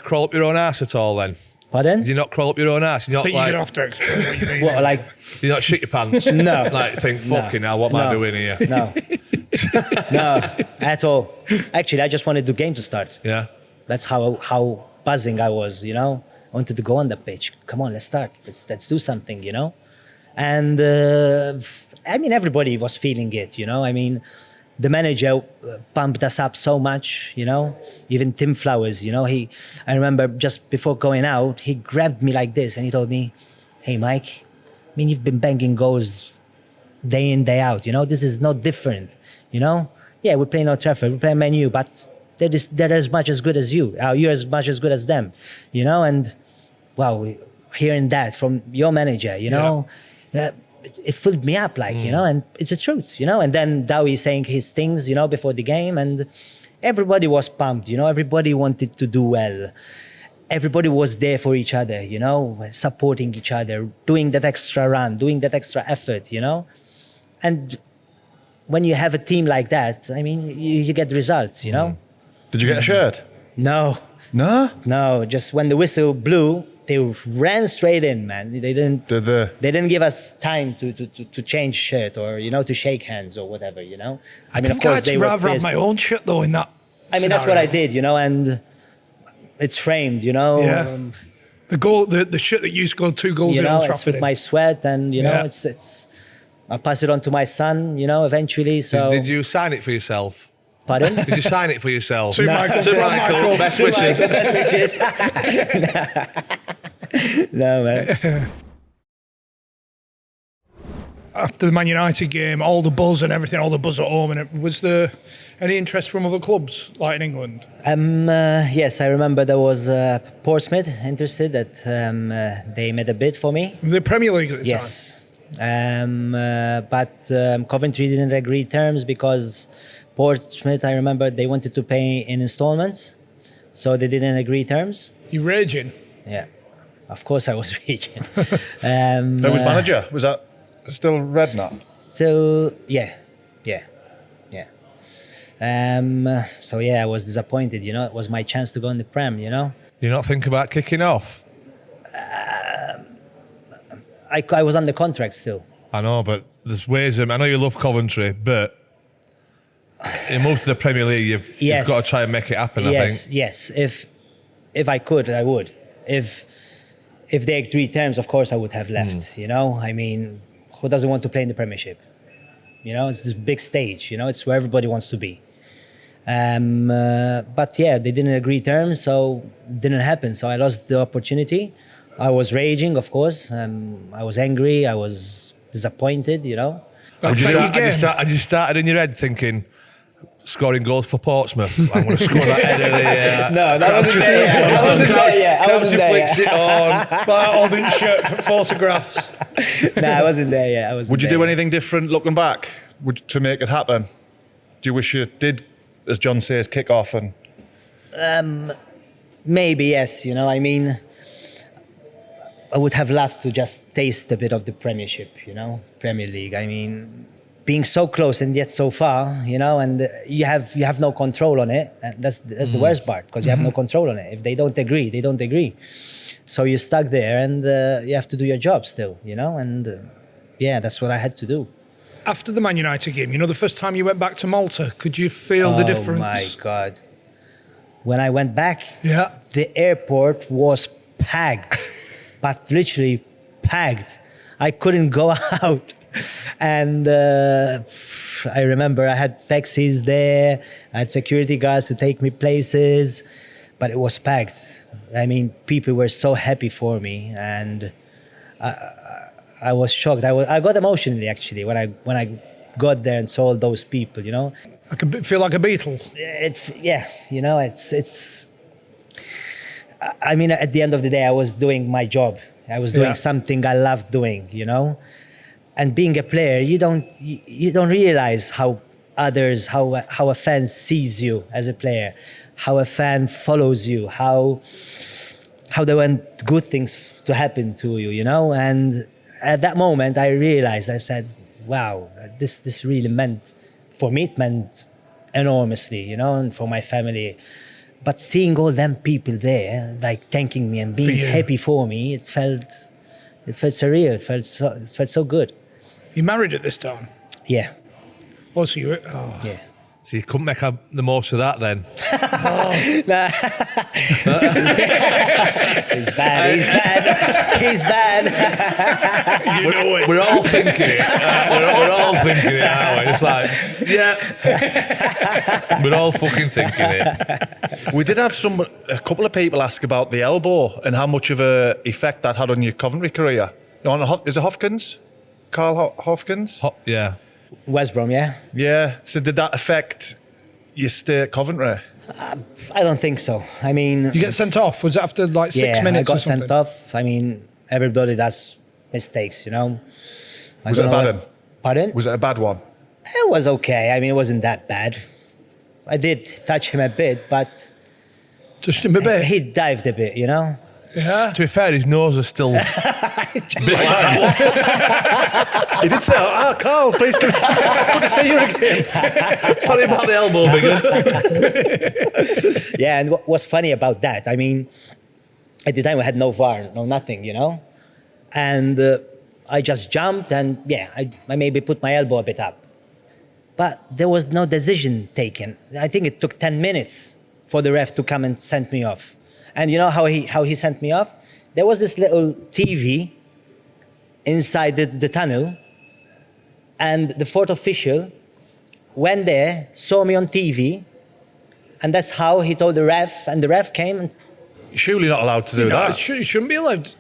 crawl up your own ass at all then? Pardon? Did you not crawl up your own ass? I think you're going to have to explain what you mean. What, like... Did you not shit your pants? No. Like think, fucking hell, what am I doing here? No. No, at all. Actually, I just wanted the game to start. Yeah. That's how buzzing I was, I wanted to go on the pitch. Come on, let's start. Let's do something, And, I mean, everybody was feeling it, I mean... The manager pumped us up so much, even Tim Flowers, I remember just before going out, he grabbed me like this and he told me, hey, Mike, I mean, you've been banging goals day in, day out, this is not different, Yeah, we're playing Old Trafford, we're playing Man Utd, but they're as much as good as you. You're as much as good as them, and, wow, hearing that from your manager, it filled me up, and it's the truth, And then Dowie saying his things, before the game, and everybody was pumped, Everybody wanted to do well. Everybody was there for each other, supporting each other, doing that extra run, doing that extra effort, And when you have a team like that, I mean, you get results, Did you get a shirt? No. No? No, just when the whistle blew, they ran straight in, man. They didn't. They didn't give us time to change shirt or to shake hands or whatever. I mean, of course they were rather have pissed. my own shirt though in that. I mean, that's what I did, and it's framed, Yeah. The goal, the shirt that you scored 2 goals in Old it's Trafford. with my sweat, and it's. I'll pass it on to my son, eventually. So Did you sign it for yourself? Pardon? Did you sign it for yourself? To Michael. To Michael. Best wishes. Best wishes. No, man. After the Man United game, all the buzz and everything, all the buzz at home, and was there any interest from other clubs like in England? Yes, I remember there was Portsmouth interested that they made a bid for me. The Premier League at the Yes. But Coventry didn't agree terms because Portsmouth, I remember, they wanted to pay in installments, so they didn't agree terms. time. You raging? Yeah, of course I was raging. Who was manager? Was that Still Redknapp? Still, yeah. So yeah, I was disappointed. It was my chance to go in the Prem. You not think about kicking off? I was under contract still. I know, but there's ways. I know you love Coventry, but you moved to the Premier League. You've got to try and make it happen. I think. Yes. If I could, I would. If they agreed terms, of course, I would have left. I mean, who doesn't want to play in the Premiership? It's this big stage. It's where everybody wants to be. But yeah, they didn't agree terms, so it didn't happen. So I lost the opportunity. I was raging, of course. I was angry. I was disappointed. And you started in your head thinking, scoring goals for Portsmouth. I'm going to score that header. No, that wasn't there yet. I wasn't there yet. I wasn't there flicks yet. it on. Like holding shirt photographs. No, I wasn't there yet. Would you do anything different looking back to make it happen? Do you wish you did, as John says, kick off? And maybe, yes. I mean, I would have loved to just taste a bit of the Premiership, Premier League. I mean, being so close and yet so far, and you have no control on it. And that's the worst part, because you have no control on it. If they don't agree, they don't agree. So you're stuck there, and you have to do your job still, and yeah, that's what I had to do. After the Man United game, the first time you went back to Malta, could you feel the difference? Oh my God. When I went back, the airport was packed, but literally packed. I couldn't go out. And I remember I had taxis there, I had security guards to take me places, but it was packed. I mean, people were so happy for me, and I was shocked. I got emotionally, actually, when I got there and saw all those people. I could feel like a Beatle. It's. I mean, at the end of the day, I was doing my job. I was doing something I loved doing. And being a player, you don't realize how a fan sees you as a player, how a fan follows you, how they want good things to happen to you, And at that moment, I realized, I said, wow, this really meant, for me, it meant enormously, and for my family. But seeing all them people there, like thanking me and being happy for me, it felt surreal. It felt so good. You married at this time? Yeah. Oh, so you were... Yeah. So you couldn't make the most of that then? He's bad. We're all thinking it. We're all thinking it, aren't we? It's like, yeah. We're all fucking thinking it. We did have a couple of people ask about the elbow and how much of an effect that had on your Coventry career. Is it Hopkins? Carl Hopkins? Yeah. West Brom, yeah? Yeah. So did that affect your stay at Coventry? I don't think so. I mean... You get sent off? Was it after like 6 minutes I got or something? sent off. I mean, everybody does mistakes, Was it a bad one? Pardon? Was it a bad one? It was okay. I mean, it wasn't that bad. I did touch him a bit, but... Just him a bit? He dived a bit, Yeah. To be fair, his nose is still a bit like He did say, Carl, please good to see you again. Sorry about the elbow, bigger. Yeah, and what was funny about that, I mean, at the time we had no VAR, no nothing, And I just jumped and, I maybe put my elbow a bit up. But there was no decision taken. I think it took 10 minutes for the ref to come and send me off. And you know how he sent me off? There was this little TV inside the tunnel, and the fourth official went there, saw me on TV, and that's how he told the ref, and the ref came. And You're surely not allowed to do that. You shouldn't be allowed.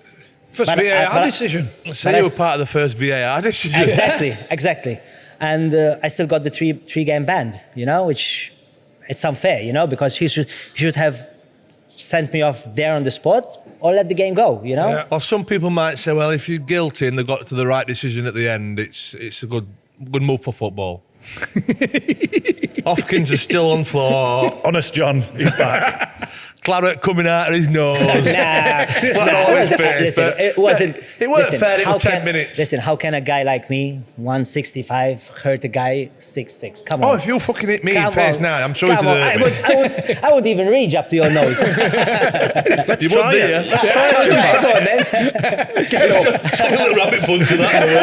First But VAR decision. So you were part of the first VAR decision. Exactly. And I still got the three-game ban, which it's unfair, because he should have sent me off there on the spot or let the game go, Yeah. Or some people might say, well, if you're guilty and they got to the right decision at the end, it's a good move for football. Hopkins is still on floor. Honest John, he's back. claret coming out of his nose. Nah, it wasn't. It wasn't listen, fair. It how was 10 can- minutes. Listen, how can a guy like me, 165, hurt a guy 6'6"? Come on. Oh, if you fucking hit me in Come face on. now, I'm sure you Come on. deserve it. I would even reach up to your nose. You would, do you? Let's try it. Go on, then. It's like a little rabbit punch to that.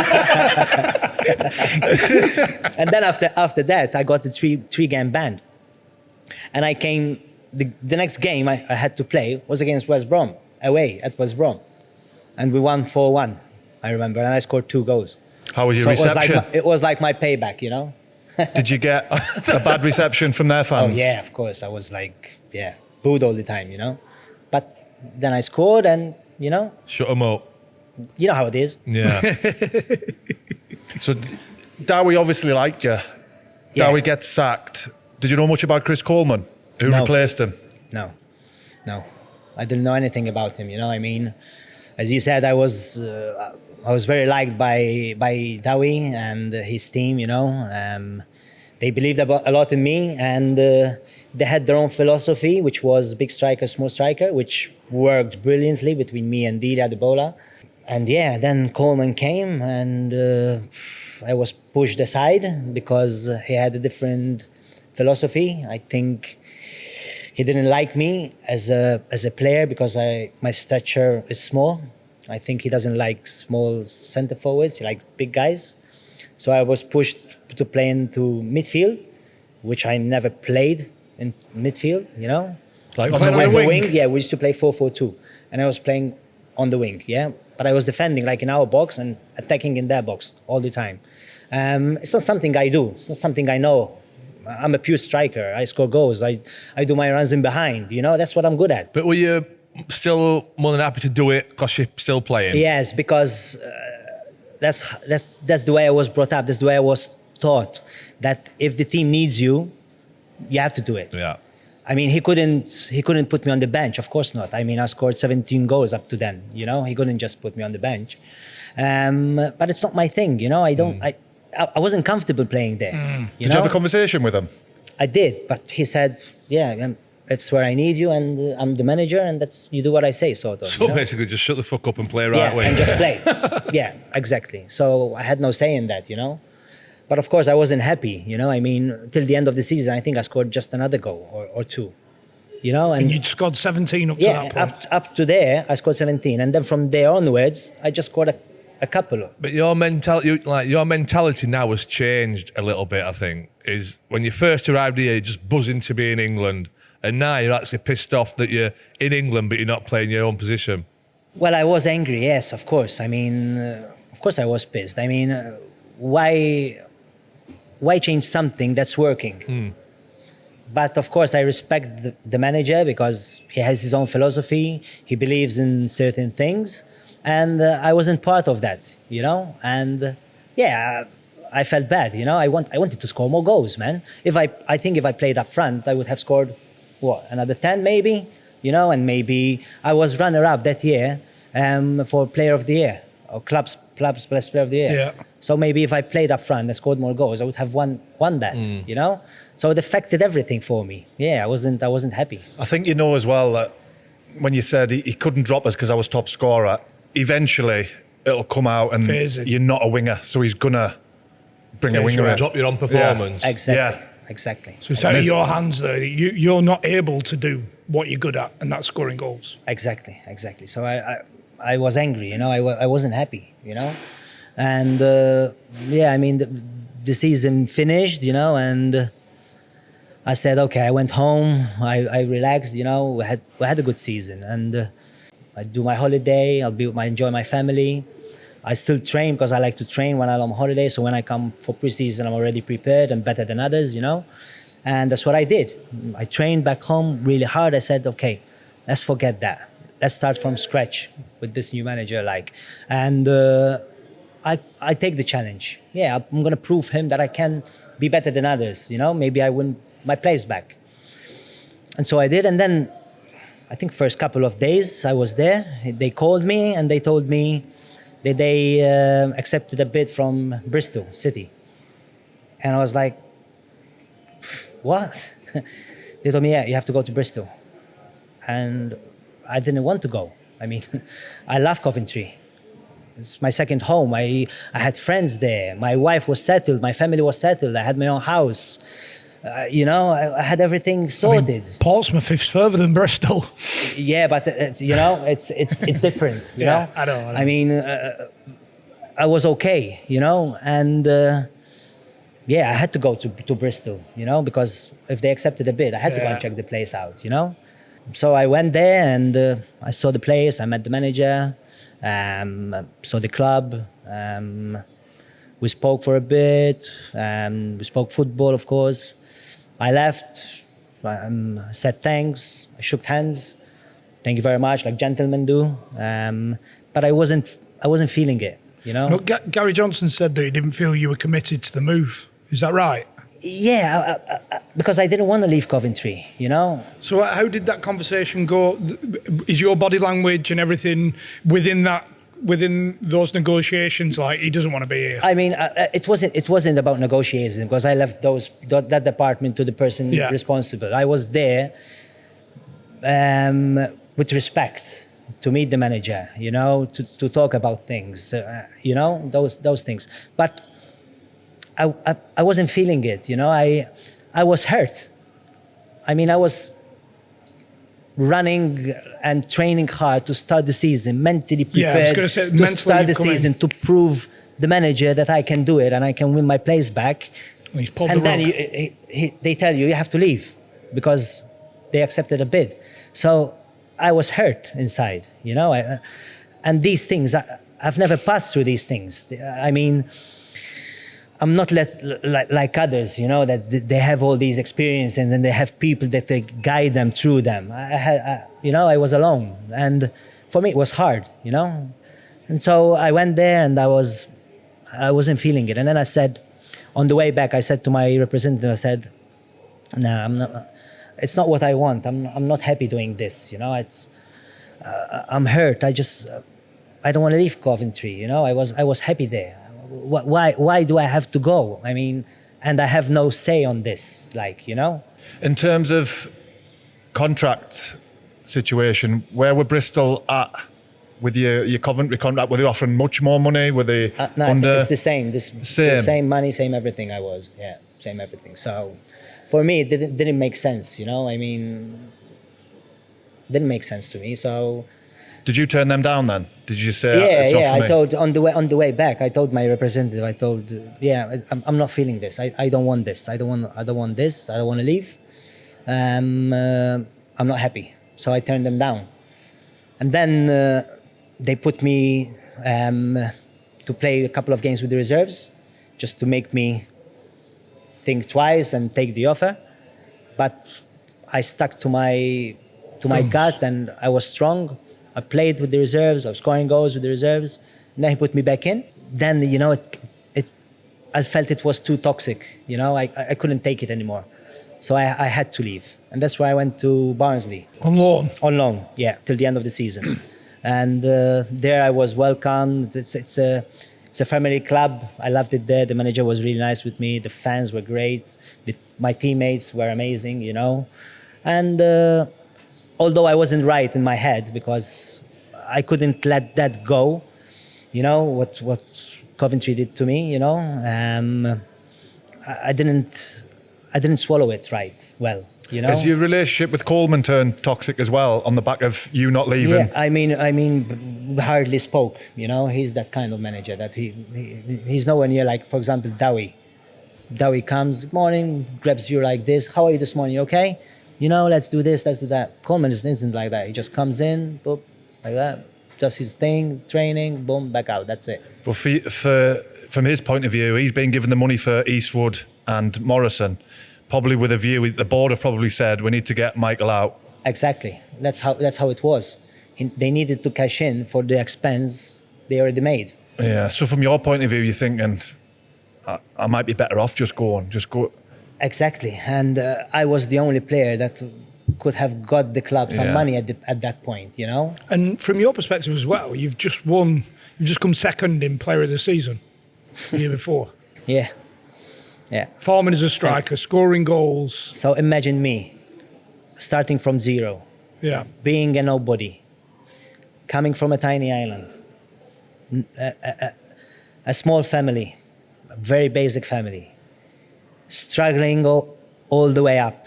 And then after that, I got a three-game ban. And I came, the next game I had to play was against West Brom, away at West Brom. And we won 4-1, I remember, and I scored 2 goals. How was your So reception? it was like my payback, you know? Did you get a bad reception from their Oh, fans? yeah, of course. I was like, booed all the time, you know? But then I scored and, you know Shut him up. how it is. Yeah. So Dowie obviously liked you. Yeah. Dowie gets sacked. Did you know much about Chris Coleman, who No. replaced him? No. I didn't know anything about him, you know? I mean, as you said, I was very liked by Dowie and his team, you know? They believed a lot in me, and they had their own philosophy, which was big striker, small striker, which worked brilliantly between me and Dida Debola. And then Coleman came, and I was pushed aside because he had a different philosophy. I think he didn't like me as a player because my stature is small. I think he doesn't like small center forwards. He likes big guys. So I was pushed to play into midfield, which I never played in midfield, you know? Like on the As a wing? wing, yeah, we used to play 4-4-2. And I was playing on the wing, yeah? But I was defending like in our box and attacking in their box all the time. It's not something I do. It's not something I know. I'm a pure striker. I score goals. I do my runs in behind, you know? That's what I'm good at. But were you still more than happy to do it because you're still playing? Yes, because that's the way I was brought up. That's the way I was taught, that if the team needs you, you have to do it. Yeah. I mean, he couldn't put me on the bench. Of course not. I mean, I scored 17 goals up to then. You know, he couldn't just put me on the bench. But it's not my thing. You know, I wasn't comfortable playing there. Did you have a conversation with him? I did, but he said, it's where I need you, and I'm the manager, and you do what I say, sort of. So you know? basically, just shut the fuck up and play right way. And just play. Yeah, exactly. So I had no say in that, you know. But of course, I wasn't happy, you know. I mean, till the end of the season, I think I scored just another goal or 2, you know. And you'd scored 17 up to that point. up to there, I scored 17, and then from there onwards, I just scored a couple. But your mentality now has changed a little bit. I think is when you first arrived here, you're just buzzing to be in England, and now you're actually pissed off that you're in England, but you're not playing your own position. Well, I was angry, yes, of course. I mean, of course I was pissed. I mean, why change something that's working? But of course, I respect the manager because he has his own philosophy. He believes in certain things. And I wasn't part of that, you know? And I felt bad, you know? I wanted to score more goals, man. I think if I played up front, I would have scored, another 10 maybe? You know, and maybe I was runner-up that year for Player of the Year, or Club's Best Player of the Year. Yeah. So maybe if I played up front and scored more goals, I would have won that, you know? So it affected everything for me. Yeah, I wasn't happy. I think you know as well that when you said he couldn't drop us because I was top scorer, eventually it'll come out and Phasing. you're not a winger, so he's gonna bring a winger in. Drop your own performance. Exactly. So it's out of your hands there. You're not able to do what you're good at, and that's scoring goals. Exactly. So I was angry, you know, I wasn't happy, you know? And I mean, the season finished, you know, and I said, okay, I went home, I relaxed, you know, we had a good season, and I do my holiday, enjoy my family. I still train because I like to train when I'm on holiday, so when I come for pre-season, I'm already prepared and better than others, you know? And that's what I did. I trained back home really hard. I said, okay, let's forget that. Let's start from scratch with this new manager, and I take the challenge. Yeah, I'm gonna prove him that I can be better than others. You know, maybe I win my place back. And so I did. And then I think first couple of days I was there. They called me and they told me that they accepted a bid from Bristol City. And I was like, what? They told me, yeah, you have to go to Bristol. and I didn't want to go. I mean, I love Coventry. It's my second home. I had friends there. My wife was settled. My family was settled. I had my own house. I had everything sorted. Portsmouth is further than Bristol. Yeah, but it's different. You know. I know. I mean, I was okay. And I had to go to Bristol. Because if they accepted a bid, I had to go and check the place out. So I went there and I saw the place. I met the manager. Saw the club. We spoke for a bit. We spoke football, of course. I left, said thanks, I shook hands, thank you very much, like gentlemen do. But I wasn't feeling it, No, Gary Johnson said that he didn't feel you were committed to the move. Is that right? Yeah, because I didn't want to leave Coventry, So how did that conversation go? Is your body language and everything within those negotiations, like he doesn't want to be here? I mean, it wasn't about negotiations, because I left that department to the person responsible. I was there with respect to meet the manager, to talk about things, those things. But I wasn't feeling it, I was hurt. I mean, I was running and training hard to start the season, mentally prepared to start the season, to prove the manager that I can do it and I can win my place back. And then they tell you have to leave because they accepted a bid. So I was hurt inside, and these things, I've never passed through these things. I mean, I'm not like others, that they have all these experiences and they have people that they guide them through them. I was alone, and for me it was hard, And so I went there and I wasn't feeling it. And then I said, on the way back, I said to my representative, I said, "No, I'm not. It's not what I want. I'm not happy doing this. I'm hurt. I don't want to leave Coventry. I was happy there. Why do I have to go? I mean, and I have no say on this, In terms of contract situation, where were Bristol at with your Coventry contract? Were they offering much more money? Were they no, under? I think it's the same. The same money, same everything. Same everything. So, for me, it didn't make sense. I mean, didn't make sense to me. So. Did you turn them down then? Did you say it's off for me? I told on the way back. I told my representative. I told, I'm not feeling this. I don't want this. I don't want this. I don't want to leave. I'm not happy. So I turned them down. And then they put me to play a couple of games with the reserves, just to make me think twice and take the offer. But I stuck to my gut, and I was strong. I played with the reserves. I was scoring goals with the reserves. And then he put me back in. Then, I felt it was too toxic. I couldn't take it anymore. So I had to leave. And that's why I went to Barnsley. On loan? On loan, yeah, till the end of the season. And there I was welcomed. It's a family club. I loved it there. The manager was really nice with me. The fans were great. My teammates were amazing, And although I wasn't right in my head, because I couldn't let that go, what Coventry did to me, I didn't swallow it right well, Has your relationship with Coleman turned toxic as well on the back of you not leaving? Yeah, I mean, we hardly spoke. He's that kind of manager that he's nowhere near, like, for example, Dowie. Dowie comes, good morning, grabs you like this. How are you this morning? You okay? Let's do this, let's do that. Coleman isn't like that. He just comes in, boop, like that, does his thing, training, boom, back out. That's it. Well, from his point of view, he's been given the money for Eastwood and Morrison, probably with a view. The board have probably said we need to get Michael out. Exactly. That's how it was. They needed to cash in for the expense they already made. Yeah. So from your point of view, you're thinking, I might be better off just go. Exactly, and I was the only player that could have got the club some money at that point, And from your perspective as well, you've just come second in Player of the Season the year before. Yeah. Forming as a striker, scoring goals. So imagine me, starting from zero, Yeah. being a nobody, coming from a tiny island, a small family, a very basic family, struggling all the way up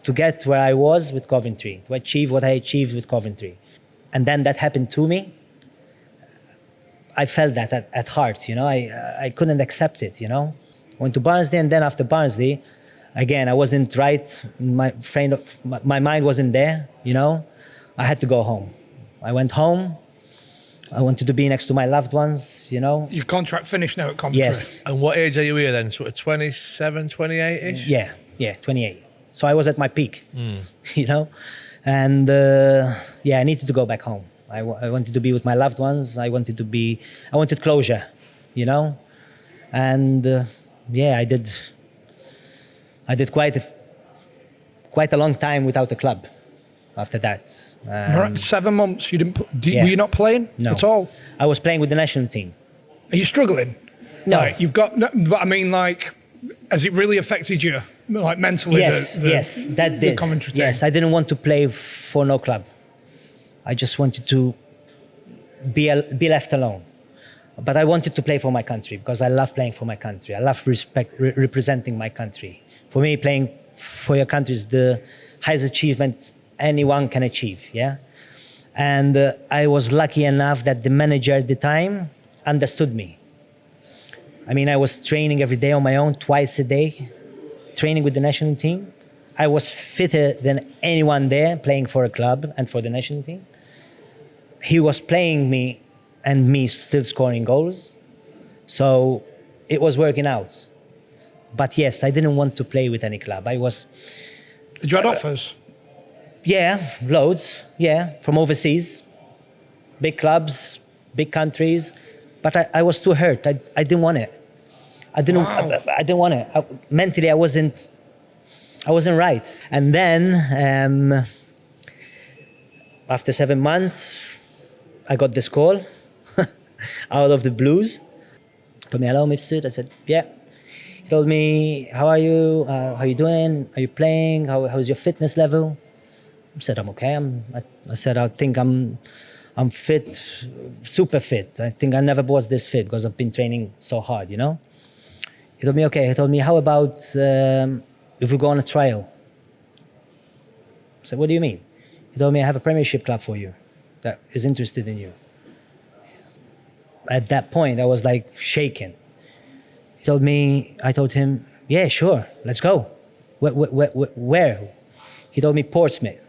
to get where I was with Coventry, to achieve what I achieved with Coventry. And then that happened to me. I felt that at heart, I couldn't accept it, Went to Barnsley, and then after Barnsley, again, I wasn't right. My mind wasn't there, I had to go home. I went home. I wanted to be next to my loved ones, Your contract finished now at Coventry? Yes. And what age are you here then? Sort of 27, 28-ish? Yeah, 28. So I was at my peak, And I needed to go back home. I wanted to be with my loved ones. I wanted closure, And I did quite a long time without a club after that. Right, 7 months, you didn't. Yeah. Were you not playing No. at all? I was playing with the national team. Are you struggling? No. Like, you've got, but I mean, like, has it really affected you, like mentally? Yes, that the did. Coventry thing? Yes, I didn't want to play for no club. I just wanted to be left alone. But I wanted to play for my country because I love playing for my country. I love representing my country. For me, playing for your country is the highest achievement anyone can achieve, yeah? And I was lucky enough that the manager at the time understood me. I mean, I was training every day on my own, twice a day, training with the national team. I was fitter than anyone there playing for a club and for the national team. He was playing me and me still scoring goals. So it was working out. But yes, I didn't want to play with any club. Did you had offers? Yeah, loads, from overseas, big clubs, big countries, but I was too hurt. I didn't want it. I didn't want it. Mentally, I wasn't right. And then, after 7 months, I got this call out of the blues. Told me, hello, Mifsud. I said, yeah. He told me, how are you? How are you doing? Are you playing? How's your fitness level? I said, I'm okay. I said, I think I'm fit, super fit. I think I never was this fit because I've been training so hard, He told me, okay. He told me, how about if we go on a trial? I said, what do you mean? He told me, I have a Premiership club for you that is interested in you. At that point, I was like shaking. I told him, yeah, sure, let's go. Where? He told me Portsmouth.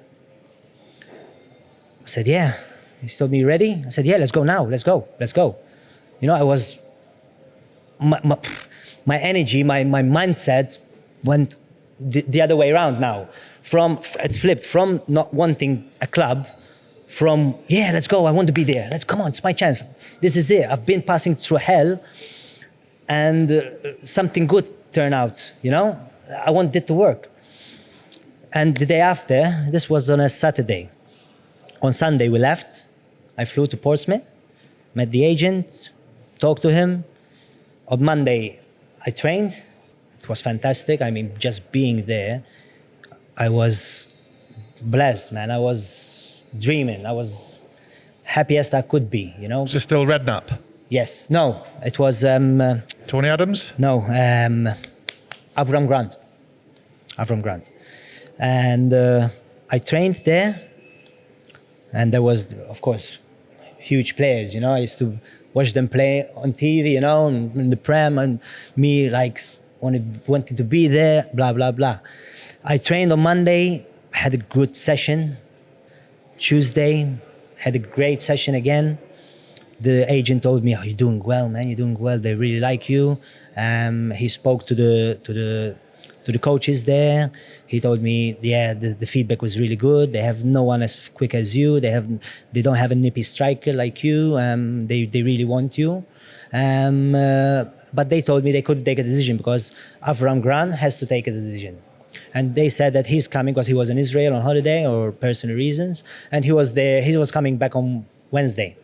I said, yeah. He told me, ready? I said, yeah, let's go now. Let's go. I was, my energy, my mindset went the other way around now. It flipped from not wanting a club, from, yeah, let's go. I want to be there. Come on, it's my chance. This is it. I've been passing through hell and something good turned out, I wanted it to work. And the day after, this was on a Saturday. On Sunday, we left. I flew to Portsmouth, met the agent, talked to him. On Monday, I trained. It was fantastic. I mean, just being there, I was blessed, man. I was dreaming. I was happiest I could be, So still Redknapp? Yes. No, it was... Tony Adams? No, Avram Grant. And I trained there. And there was, of course, huge players, I used to watch them play on TV, in the Prem, and me wanted to be there, blah, blah, blah. I trained on Monday, had a good session. Tuesday, had a great session again. The agent told me, oh, you're doing well, man, you're doing well. They really like you. He spoke to the coaches there. He told me, yeah, the feedback was really good. They have no one as quick as you. They don't have a nippy striker like you. They really want you. But they told me they couldn't take a decision because Avram Grant has to take a decision. And they said that he's coming because he was in Israel on holiday or personal reasons. And he was there. He was coming back on Wednesday.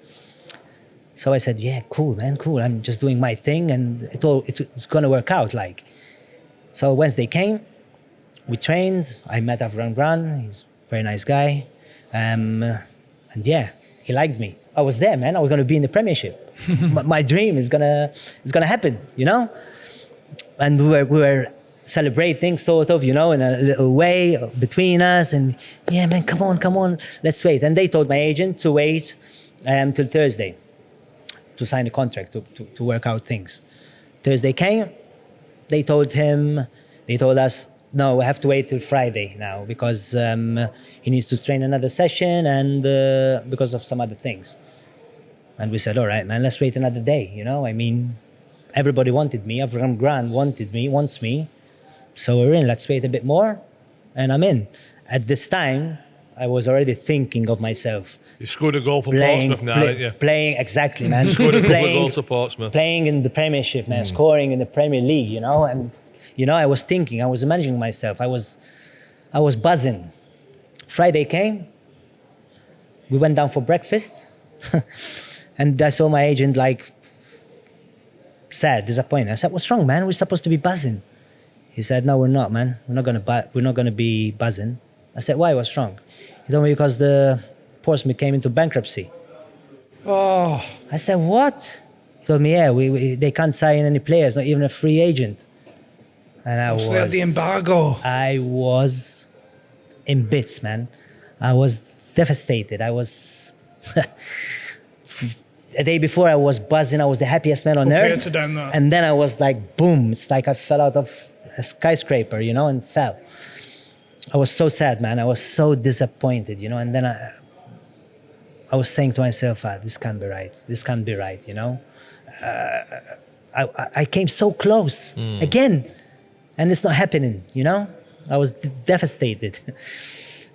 So I said, yeah, cool, man, cool. I'm just doing my thing and it's going to work out. So Wednesday came, we trained, I met Avram Grant, he's a very nice guy. And yeah, he liked me. I was there, man. I was going to be in the Premiership. My dream is gonna happen, you know. And we were celebrating, sort of, you know, in a little way between us. And yeah, man, come on, let's wait. And they told my agent to wait till Thursday to sign the contract, to work out things. Thursday came. They told us, no, we have to wait till Friday now because he needs to train another session and because of some other things. And we said, all right, man, let's wait another day, you know? I mean, everybody wanted me. Avram Grant wants me. So we're in. Let's wait a bit more. And I'm in. At this time, I was already thinking of myself. You scored a goal for Portsmouth now, didn't you? Playing, exactly, man. Scored a couple of goals for Portsmouth. Playing in the Premiership, man. Scoring in the Premier League, you know? And, you know, I was thinking, I was imagining myself. I was buzzing. Friday came. We went down for breakfast. And I saw my agent like sad, disappointed. I said, "What's wrong, man? We're supposed to be buzzing." He said, "No, we're not, man. We're not gonna be buzzing." I said, "Why? What's wrong?" He told me because the Portsmouth came into bankruptcy. Oh. I said, "What?" He told me, "Yeah, they can't sign any players, not even a free agent." And They had the embargo. I was in bits, man. I was devastated. I was. A day before I was buzzing, I was the happiest man on Compared earth. to them, though. And then I was like, boom, it's like I fell out of a skyscraper, you know, and fell. I was so sad, man. I was so disappointed, you know, and then I was saying to myself, this can't be right. This can't be right, you know. I came so close again, and it's not happening, you know. I was devastated.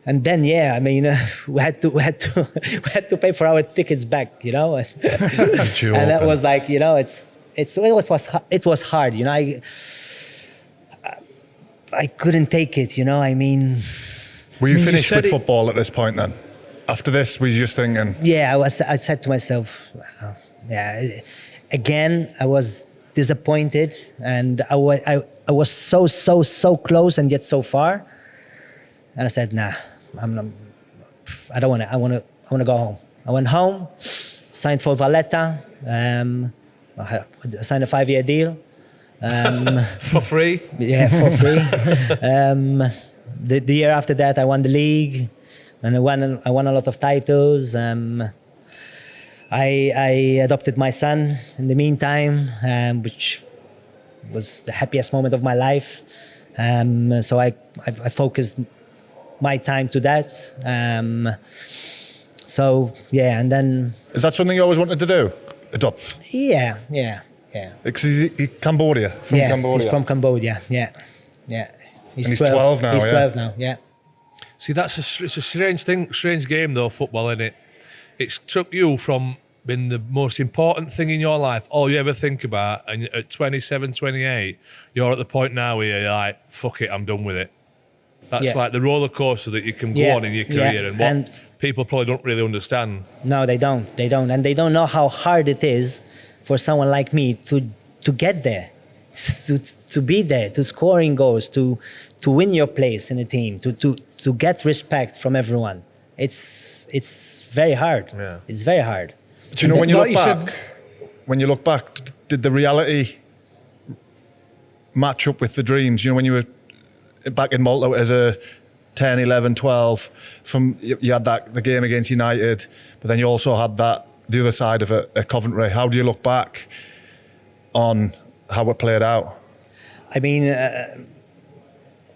And then, yeah, I mean, we had to pay for our tickets back, you know. And that was like, you know, it was hard, you know. I couldn't take it, you know. I mean, Were you you finished said with it- football at this point then? After this, were you just thinking, yeah, I said to myself, yeah, again, I was disappointed, and I was so close and yet so far. And I said, nah, I don't want to. I want to go home. I went home, signed for Valletta, I signed a 5-year deal. For free? Yeah, for free. The year after that, I won the league, and I won a lot of titles. I adopted my son in the meantime, which was the happiest moment of my life. So I focused my time to that. So yeah, and then is that something you always wanted to do? Adopt? yeah. Because he's Cambodia, from Cambodia. He's from Cambodia. Yeah. And he's 12 now, He's yeah. 12 now. Yeah. See, it's a strange game though, football, isn't it? It's took you from being the most important thing in your life, all you ever think about, and at 27, 28, you're at the point now where you're like, fuck it, I'm done with it. That's Yeah. like the roller coaster that you can go Yeah, on in your yeah. career, and what And- people probably don't really understand. No, they don't. And they don't know how hard it is for someone like me to get there, to be there, to scoring goals, to win your place in the team, to get respect from everyone. It's very hard. Yeah. It's very hard. Do you know when you Like look you back? When you look back, did the reality match up with the dreams? You know, when you were back in Malta as a 10, 11, 12, you had the game against United, but then you also had the other side of it at Coventry. How do you look back on how it played out? I mean,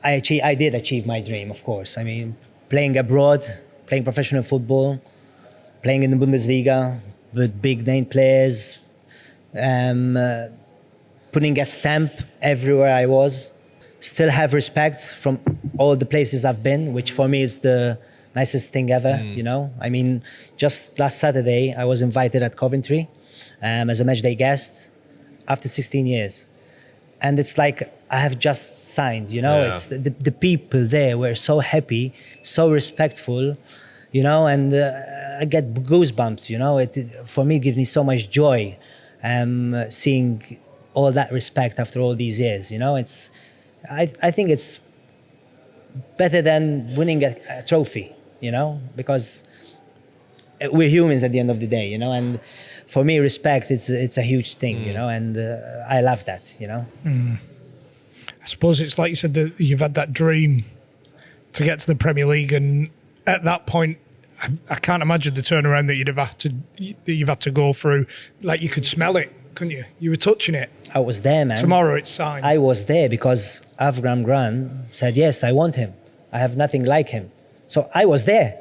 I did achieve my dream, of course. I mean, playing abroad, playing professional football, playing in the Bundesliga with big name players, putting a stamp everywhere I was. Still have respect from all the places I've been, which for me is the nicest thing ever, you know? I mean, just last Saturday, I was invited at Coventry as a matchday guest after 16 years. And it's like I have just signed, you know? Yeah. It's the people there were so happy, so respectful, you know? And I get goosebumps, you know? For me, it gives me so much joy seeing all that respect after all these years, you know? I think it's better than winning a trophy, because we're humans at the end of the day, and for me, respect, it's a huge thing, and I love that, I suppose it's like you said that you've had that dream to get to the Premier League, and at that point, I can't imagine the turnaround that you've had to go through. Like, you could smell it, couldn't you? You were touching it. I was there, man. Tomorrow it's signed. I was there because Avram Grant said, yes, I want him. I have nothing like him. So I was there.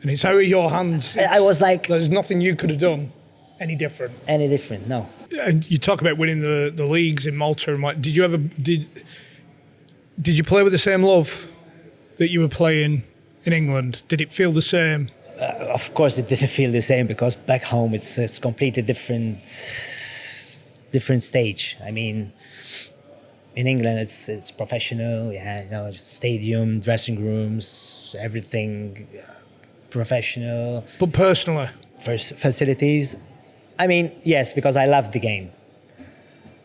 And it's out of your hands. I was like... There's nothing you could have done any different. Any different, no. And you talk about winning the leagues in Malta and what. Did you play with the same love that you were playing in England? Did it feel the same? Of course, it didn't feel the same because back home it's completely different stage. I mean, in England it's professional. Stadium, dressing rooms, everything professional. But personally, facilities. I mean, yes, because I love the game,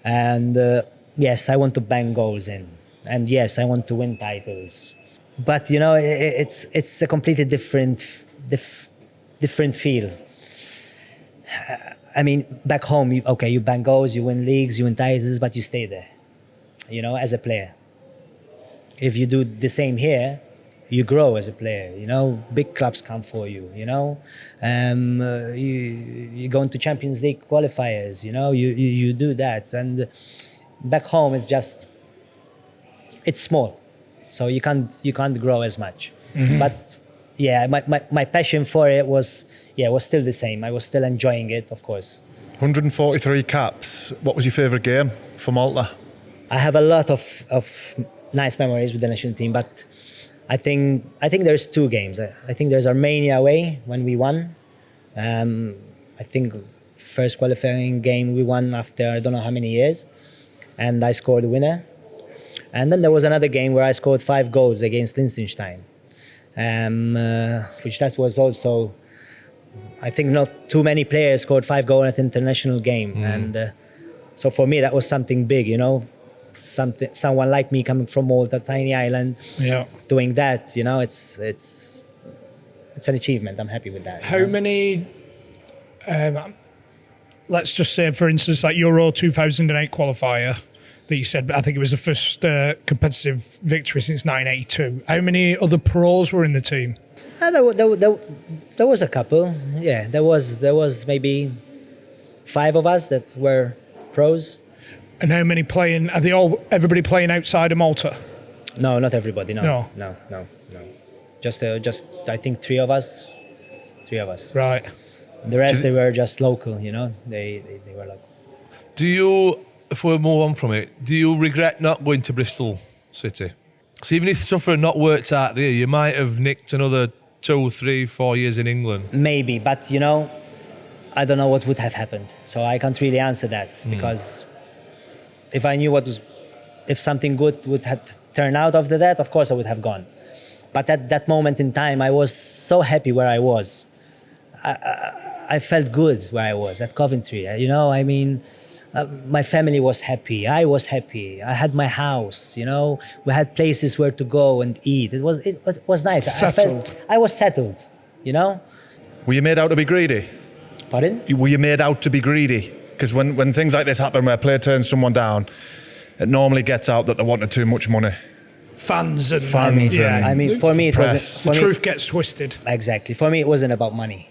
and yes, I want to bang goals in, and yes, I want to win titles. But it's a completely different feel. I mean, back home, you bang goals, you win leagues, you win titles, but you stay there, as a player. If you do the same here, you grow as a player, big clubs come for you, you go into Champions League qualifiers, you do that. And back home, it's small, so you can't grow as much. Mm-hmm. But yeah, my passion for it was still the same. I was still enjoying it, of course. 143 caps. What was your favourite game for Malta? I have a lot of nice memories with the national team, but I think there's two games. I think there's Armenia away when we won. I think first qualifying game we won after I don't know how many years, and I scored the winner. And then there was another game where I scored 5 goals against Liechtenstein, which that was also, I think not too many players scored 5 goals at an international game. And so for me that was something big, someone like me coming from Malta, tiny island, doing that, it's an achievement. I'm happy with that. How many, let's just say, for instance, like Euro 2008 qualifier that you said, I think it was the first competitive victory since 1982. How many other pros were in the team? There was a couple. Yeah, there was maybe 5 of us that were pros. And how many playing? Are everybody playing outside of Malta? No, not everybody. No. Just I think 3 of us. Right. The rest, they were just local. They were local. Do you, if we move on from it, do you regret not going to Bristol City? So even if stuff had not worked out there, you might have nicked another 2, 3, 4 years in England. Maybe, but I don't know what would have happened. So I can't really answer that because if I knew if something good would have turned out after that, of course I would have gone. But at that moment in time, I was so happy where I was. I felt good where I was at Coventry. My family was happy. I was happy. I had my house. We had places where to go and eat. It was nice. Settled. I was settled. Were you made out to be greedy? Pardon? Were you made out to be greedy? Because when things like this happen, where a player turns someone down, it normally gets out that they wanted too much money. Fans. For me, for me, it wasn't. The truth gets twisted. Exactly. For me, it wasn't about money.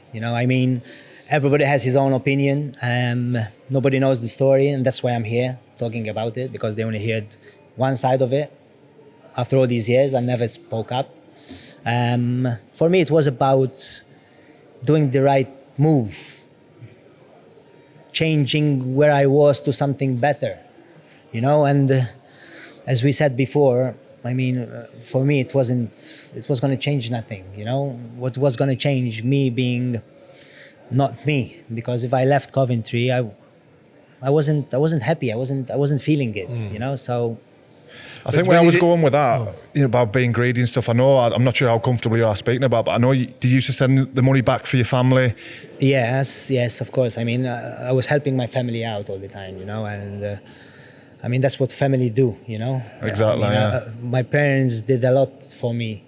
Everybody has his own opinion. Nobody knows the story, and that's why I'm here talking about it, because they only heard one side of it. After all these years, I never spoke up. For me, it was about doing the right move, changing where I was to something better, and as we said before, for me, it was going to change nothing, what was going to change me being not me, because if I left Coventry, I wasn't happy, I wasn't feeling it, so. I think where I was going with that, about being greedy and stuff, I'm not sure how comfortable you are speaking about, but I know you used to send the money back for your family. Yes, of course. I was helping my family out all the time, and that's what family do, Exactly, my parents did a lot for me.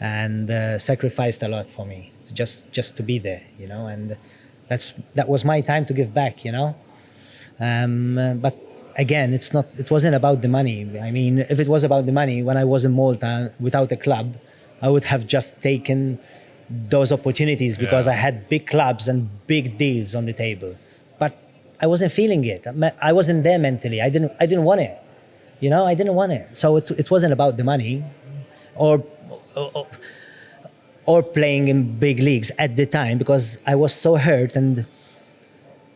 and sacrificed a lot for me just to be there, and that was my time to give back, but again, it wasn't about the money. I mean, if it was about the money, when I was in Malta without a club, I would have just taken those opportunities because I had big clubs and big deals on the table. But I wasn't feeling it. I wasn't there mentally. I didn't want it. I didn't want it. So it wasn't about the money or playing in big leagues at the time, because I was so hurt and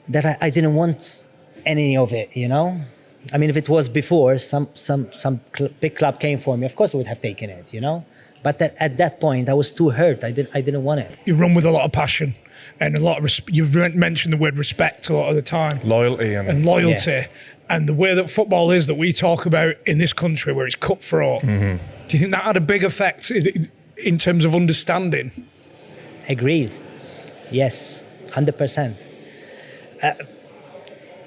that I didn't want any of it, I mean, if it was before some big club came for me, of course I would have taken it, But at that point, I was too hurt. I didn't want it. You run with a lot of passion and a lot of you've mentioned the word respect a lot of the time. Loyalty and loyalty. Yeah. And the way that football is that we talk about in this country, where it's cutthroat. Mm-hmm. Do you think that had a big effect in terms of understanding? Agreed. Yes, 100%.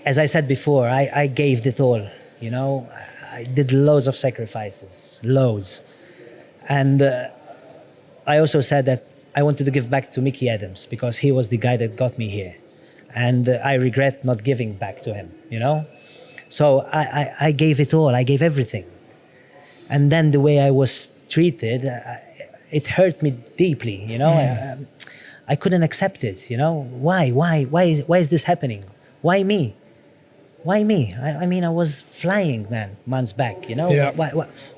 As I said before, I gave it all. I did loads of sacrifices, loads. And I also said that I wanted to give back to Mickey Adams because he was the guy that got me here. And I regret not giving back to him, So I gave it all. I gave everything. And then the way I was treated, it hurt me deeply, I couldn't accept it, Why is this happening? Why me? Why me? I mean, I was flying, months back, Yeah.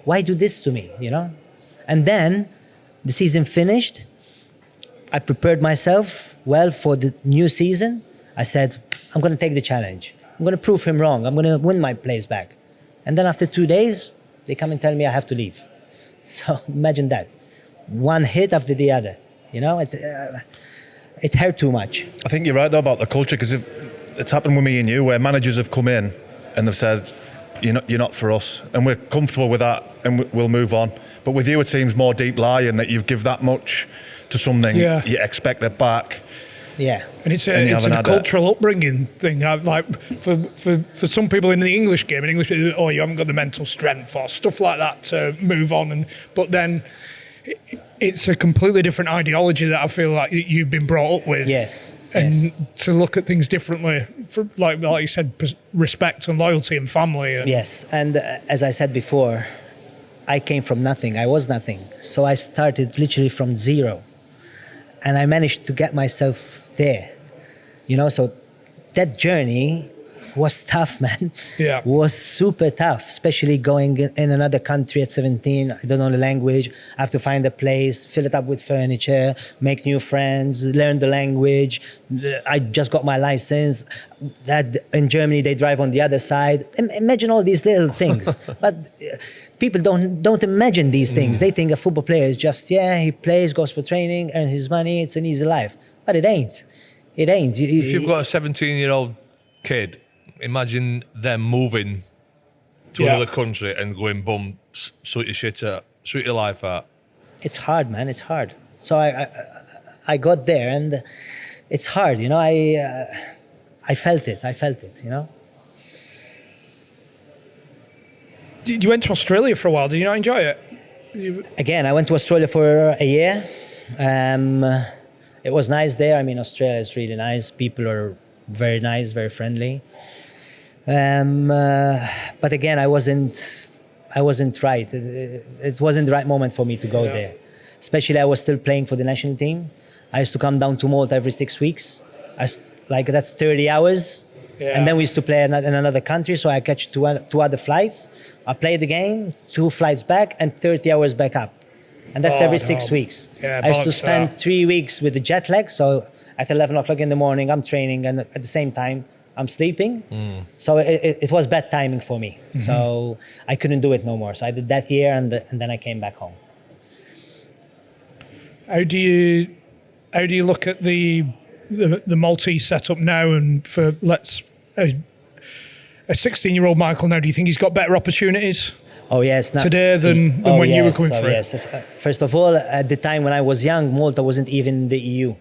Why do this to me, And then the season finished. I prepared myself well for the new season. I said, I'm going to take the challenge. I'm going to prove him wrong. I'm going to win my place back. And then after 2 days, they come and tell me I have to leave. So imagine that. One hit after the other. It hurt too much. I think you're right though about the culture, because it's happened with me and you, where managers have come in and they've said, you're not for us, and we're comfortable with that and we'll move on. But with you, it seems more deep lying that you've give that much to something, you expect it back. Yeah, and it's a cultural upbringing thing. Like for some people in the English game, you haven't got the mental strength or stuff like that to move on. But then it's a completely different ideology that I feel like you've been brought up with. Yes. And to look at things differently, like you said, respect and loyalty and family. Yes, and as I said before, I came from nothing. I was nothing. So I started literally from zero. And I managed to get myself there. So that journey was tough, man. Yeah. Was super tough, especially going in another country at 17. I don't know the language. I have to find a place, fill it up with furniture, make new friends, learn the language. I just got my license. That in Germany, they drive on the other side. Imagine all these little things. But people don't imagine these things. They think a football player is just, he plays, goes for training, earns his money. It's an easy life. But it ain't. It ain't. If you've got a 17-year-old kid, imagine them moving to another country and going, boom, sort your shit out, sort your life out. It's hard, man. It's hard. So I got there, and it's hard. I felt it. You went to Australia for a while. Did you not enjoy it? Again, I went to Australia for a year. It was nice there. I mean, Australia is really nice. People are very nice, very friendly. But again, I wasn't right. It wasn't the right moment for me to go there. Especially, I was still playing for the national team. I used to come down to Malta every 6 weeks. That's 30 hours. Yeah. And then we used to play in another country, so I catch two other flights. I play the game, 2 flights back, and 30 hours back up. And that's every 6 weeks. Yeah, I used to spend 3 weeks with the jet lag, so at 11 o'clock in the morning, I'm training, and at the same time, I'm sleeping. So it was bad timing for me. Mm-hmm. So I couldn't do it no more. So I did that year, and then I came back home. How do you look at the Maltese setup now, and for a 16-year-old Michael now? Do you think he's got better opportunities? Oh yes, today than when you were coming through? Yes. First of all, at the time when I was young, Malta wasn't even in the EU,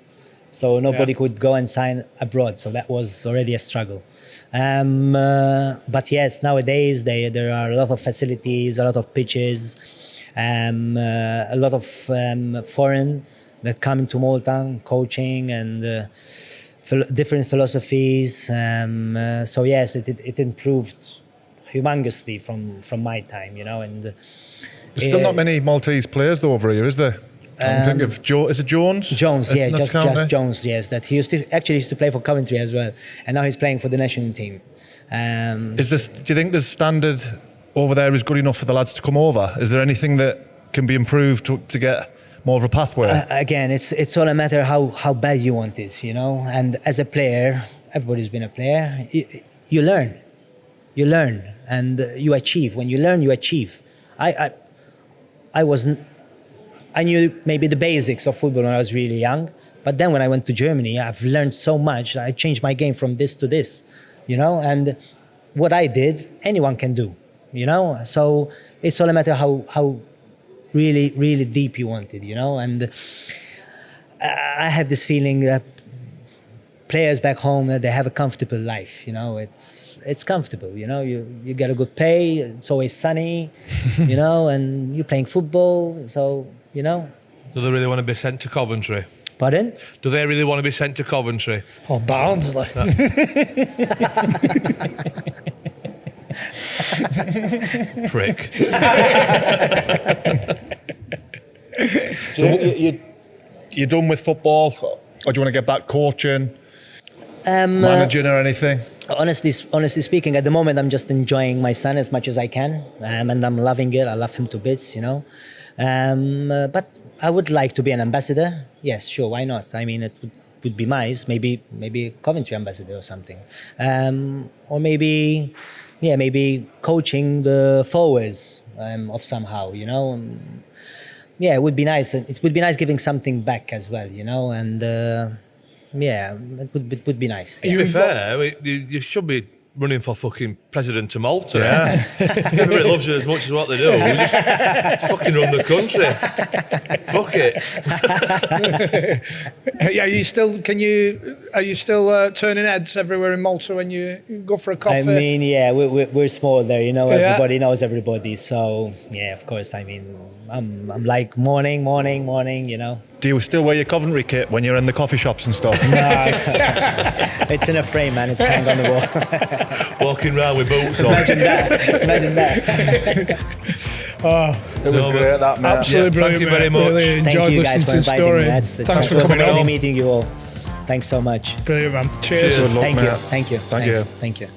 so nobody could go and sign abroad. So that was already a struggle. But yes, nowadays there are a lot of facilities, a lot of pitches. A lot of foreign that come into Malta, coaching and different philosophies. So yes, it improved humongously from my time, and There's still not many Maltese players though over here, is there? I think of is it Jones? Jones, yeah, Notts just County? Jones, yes. That he used to play for Coventry as well, and now he's playing for the national team. Do you think the standard over there is good enough for the lads to come over? Is there anything that can be improved to get more of a pathway? Again, it's all a matter how bad you want it, And as a player, everybody's been a player. You learn, and you achieve. When you learn, you achieve. I knew maybe the basics of football when I was really young, but then when I went to Germany, I've learned so much. I changed my game from this to this, and what I did, anyone can do, So it's all a matter how really, really deep you want it, And I have this feeling that players back home, that they have a comfortable life, It's comfortable, You get a good pay. It's always sunny, and you're playing football, so. Do they really want to be sent to Coventry? Pardon? Do they really want to be sent to Coventry? Oh, Barnsley. Prick. So you're done with football, or do you want to get back coaching, managing or anything? Honestly speaking, at the moment, I'm just enjoying my son as much as I can, and I'm loving it. I love him to bits, But I would like to be an ambassador. Yes, sure, why not? I mean, it would be nice. Maybe a Coventry ambassador or something, or maybe coaching the forwards of somehow, Yeah, it would be nice. It would be nice giving something back as well, And it would be nice. To be fair, you should be running for fucking president of Malta. Yeah. Everybody loves you as much as what they do. You just fucking run the country. Fuck it. Are you still turning heads everywhere in Malta when you go for a coffee? I mean, yeah, we're small there, Everybody knows everybody. So yeah, of course. I mean, I'm like morning. Do you still wear your Coventry kit when you're in the coffee shops and stuff? No, it's in a frame, man. It's hanging on the wall. Walking around with boots on. Imagine that. It was great, that, mate. Absolutely brilliant. Thank you very much. Really Thank enjoyed you guys listening for to the inviting story. me. Thanks for coming amazing on. meeting you all. Thanks so much. Brilliant, man. Cheers. Cheers. Good luck, Thank mate. you. Thank you. Thank you.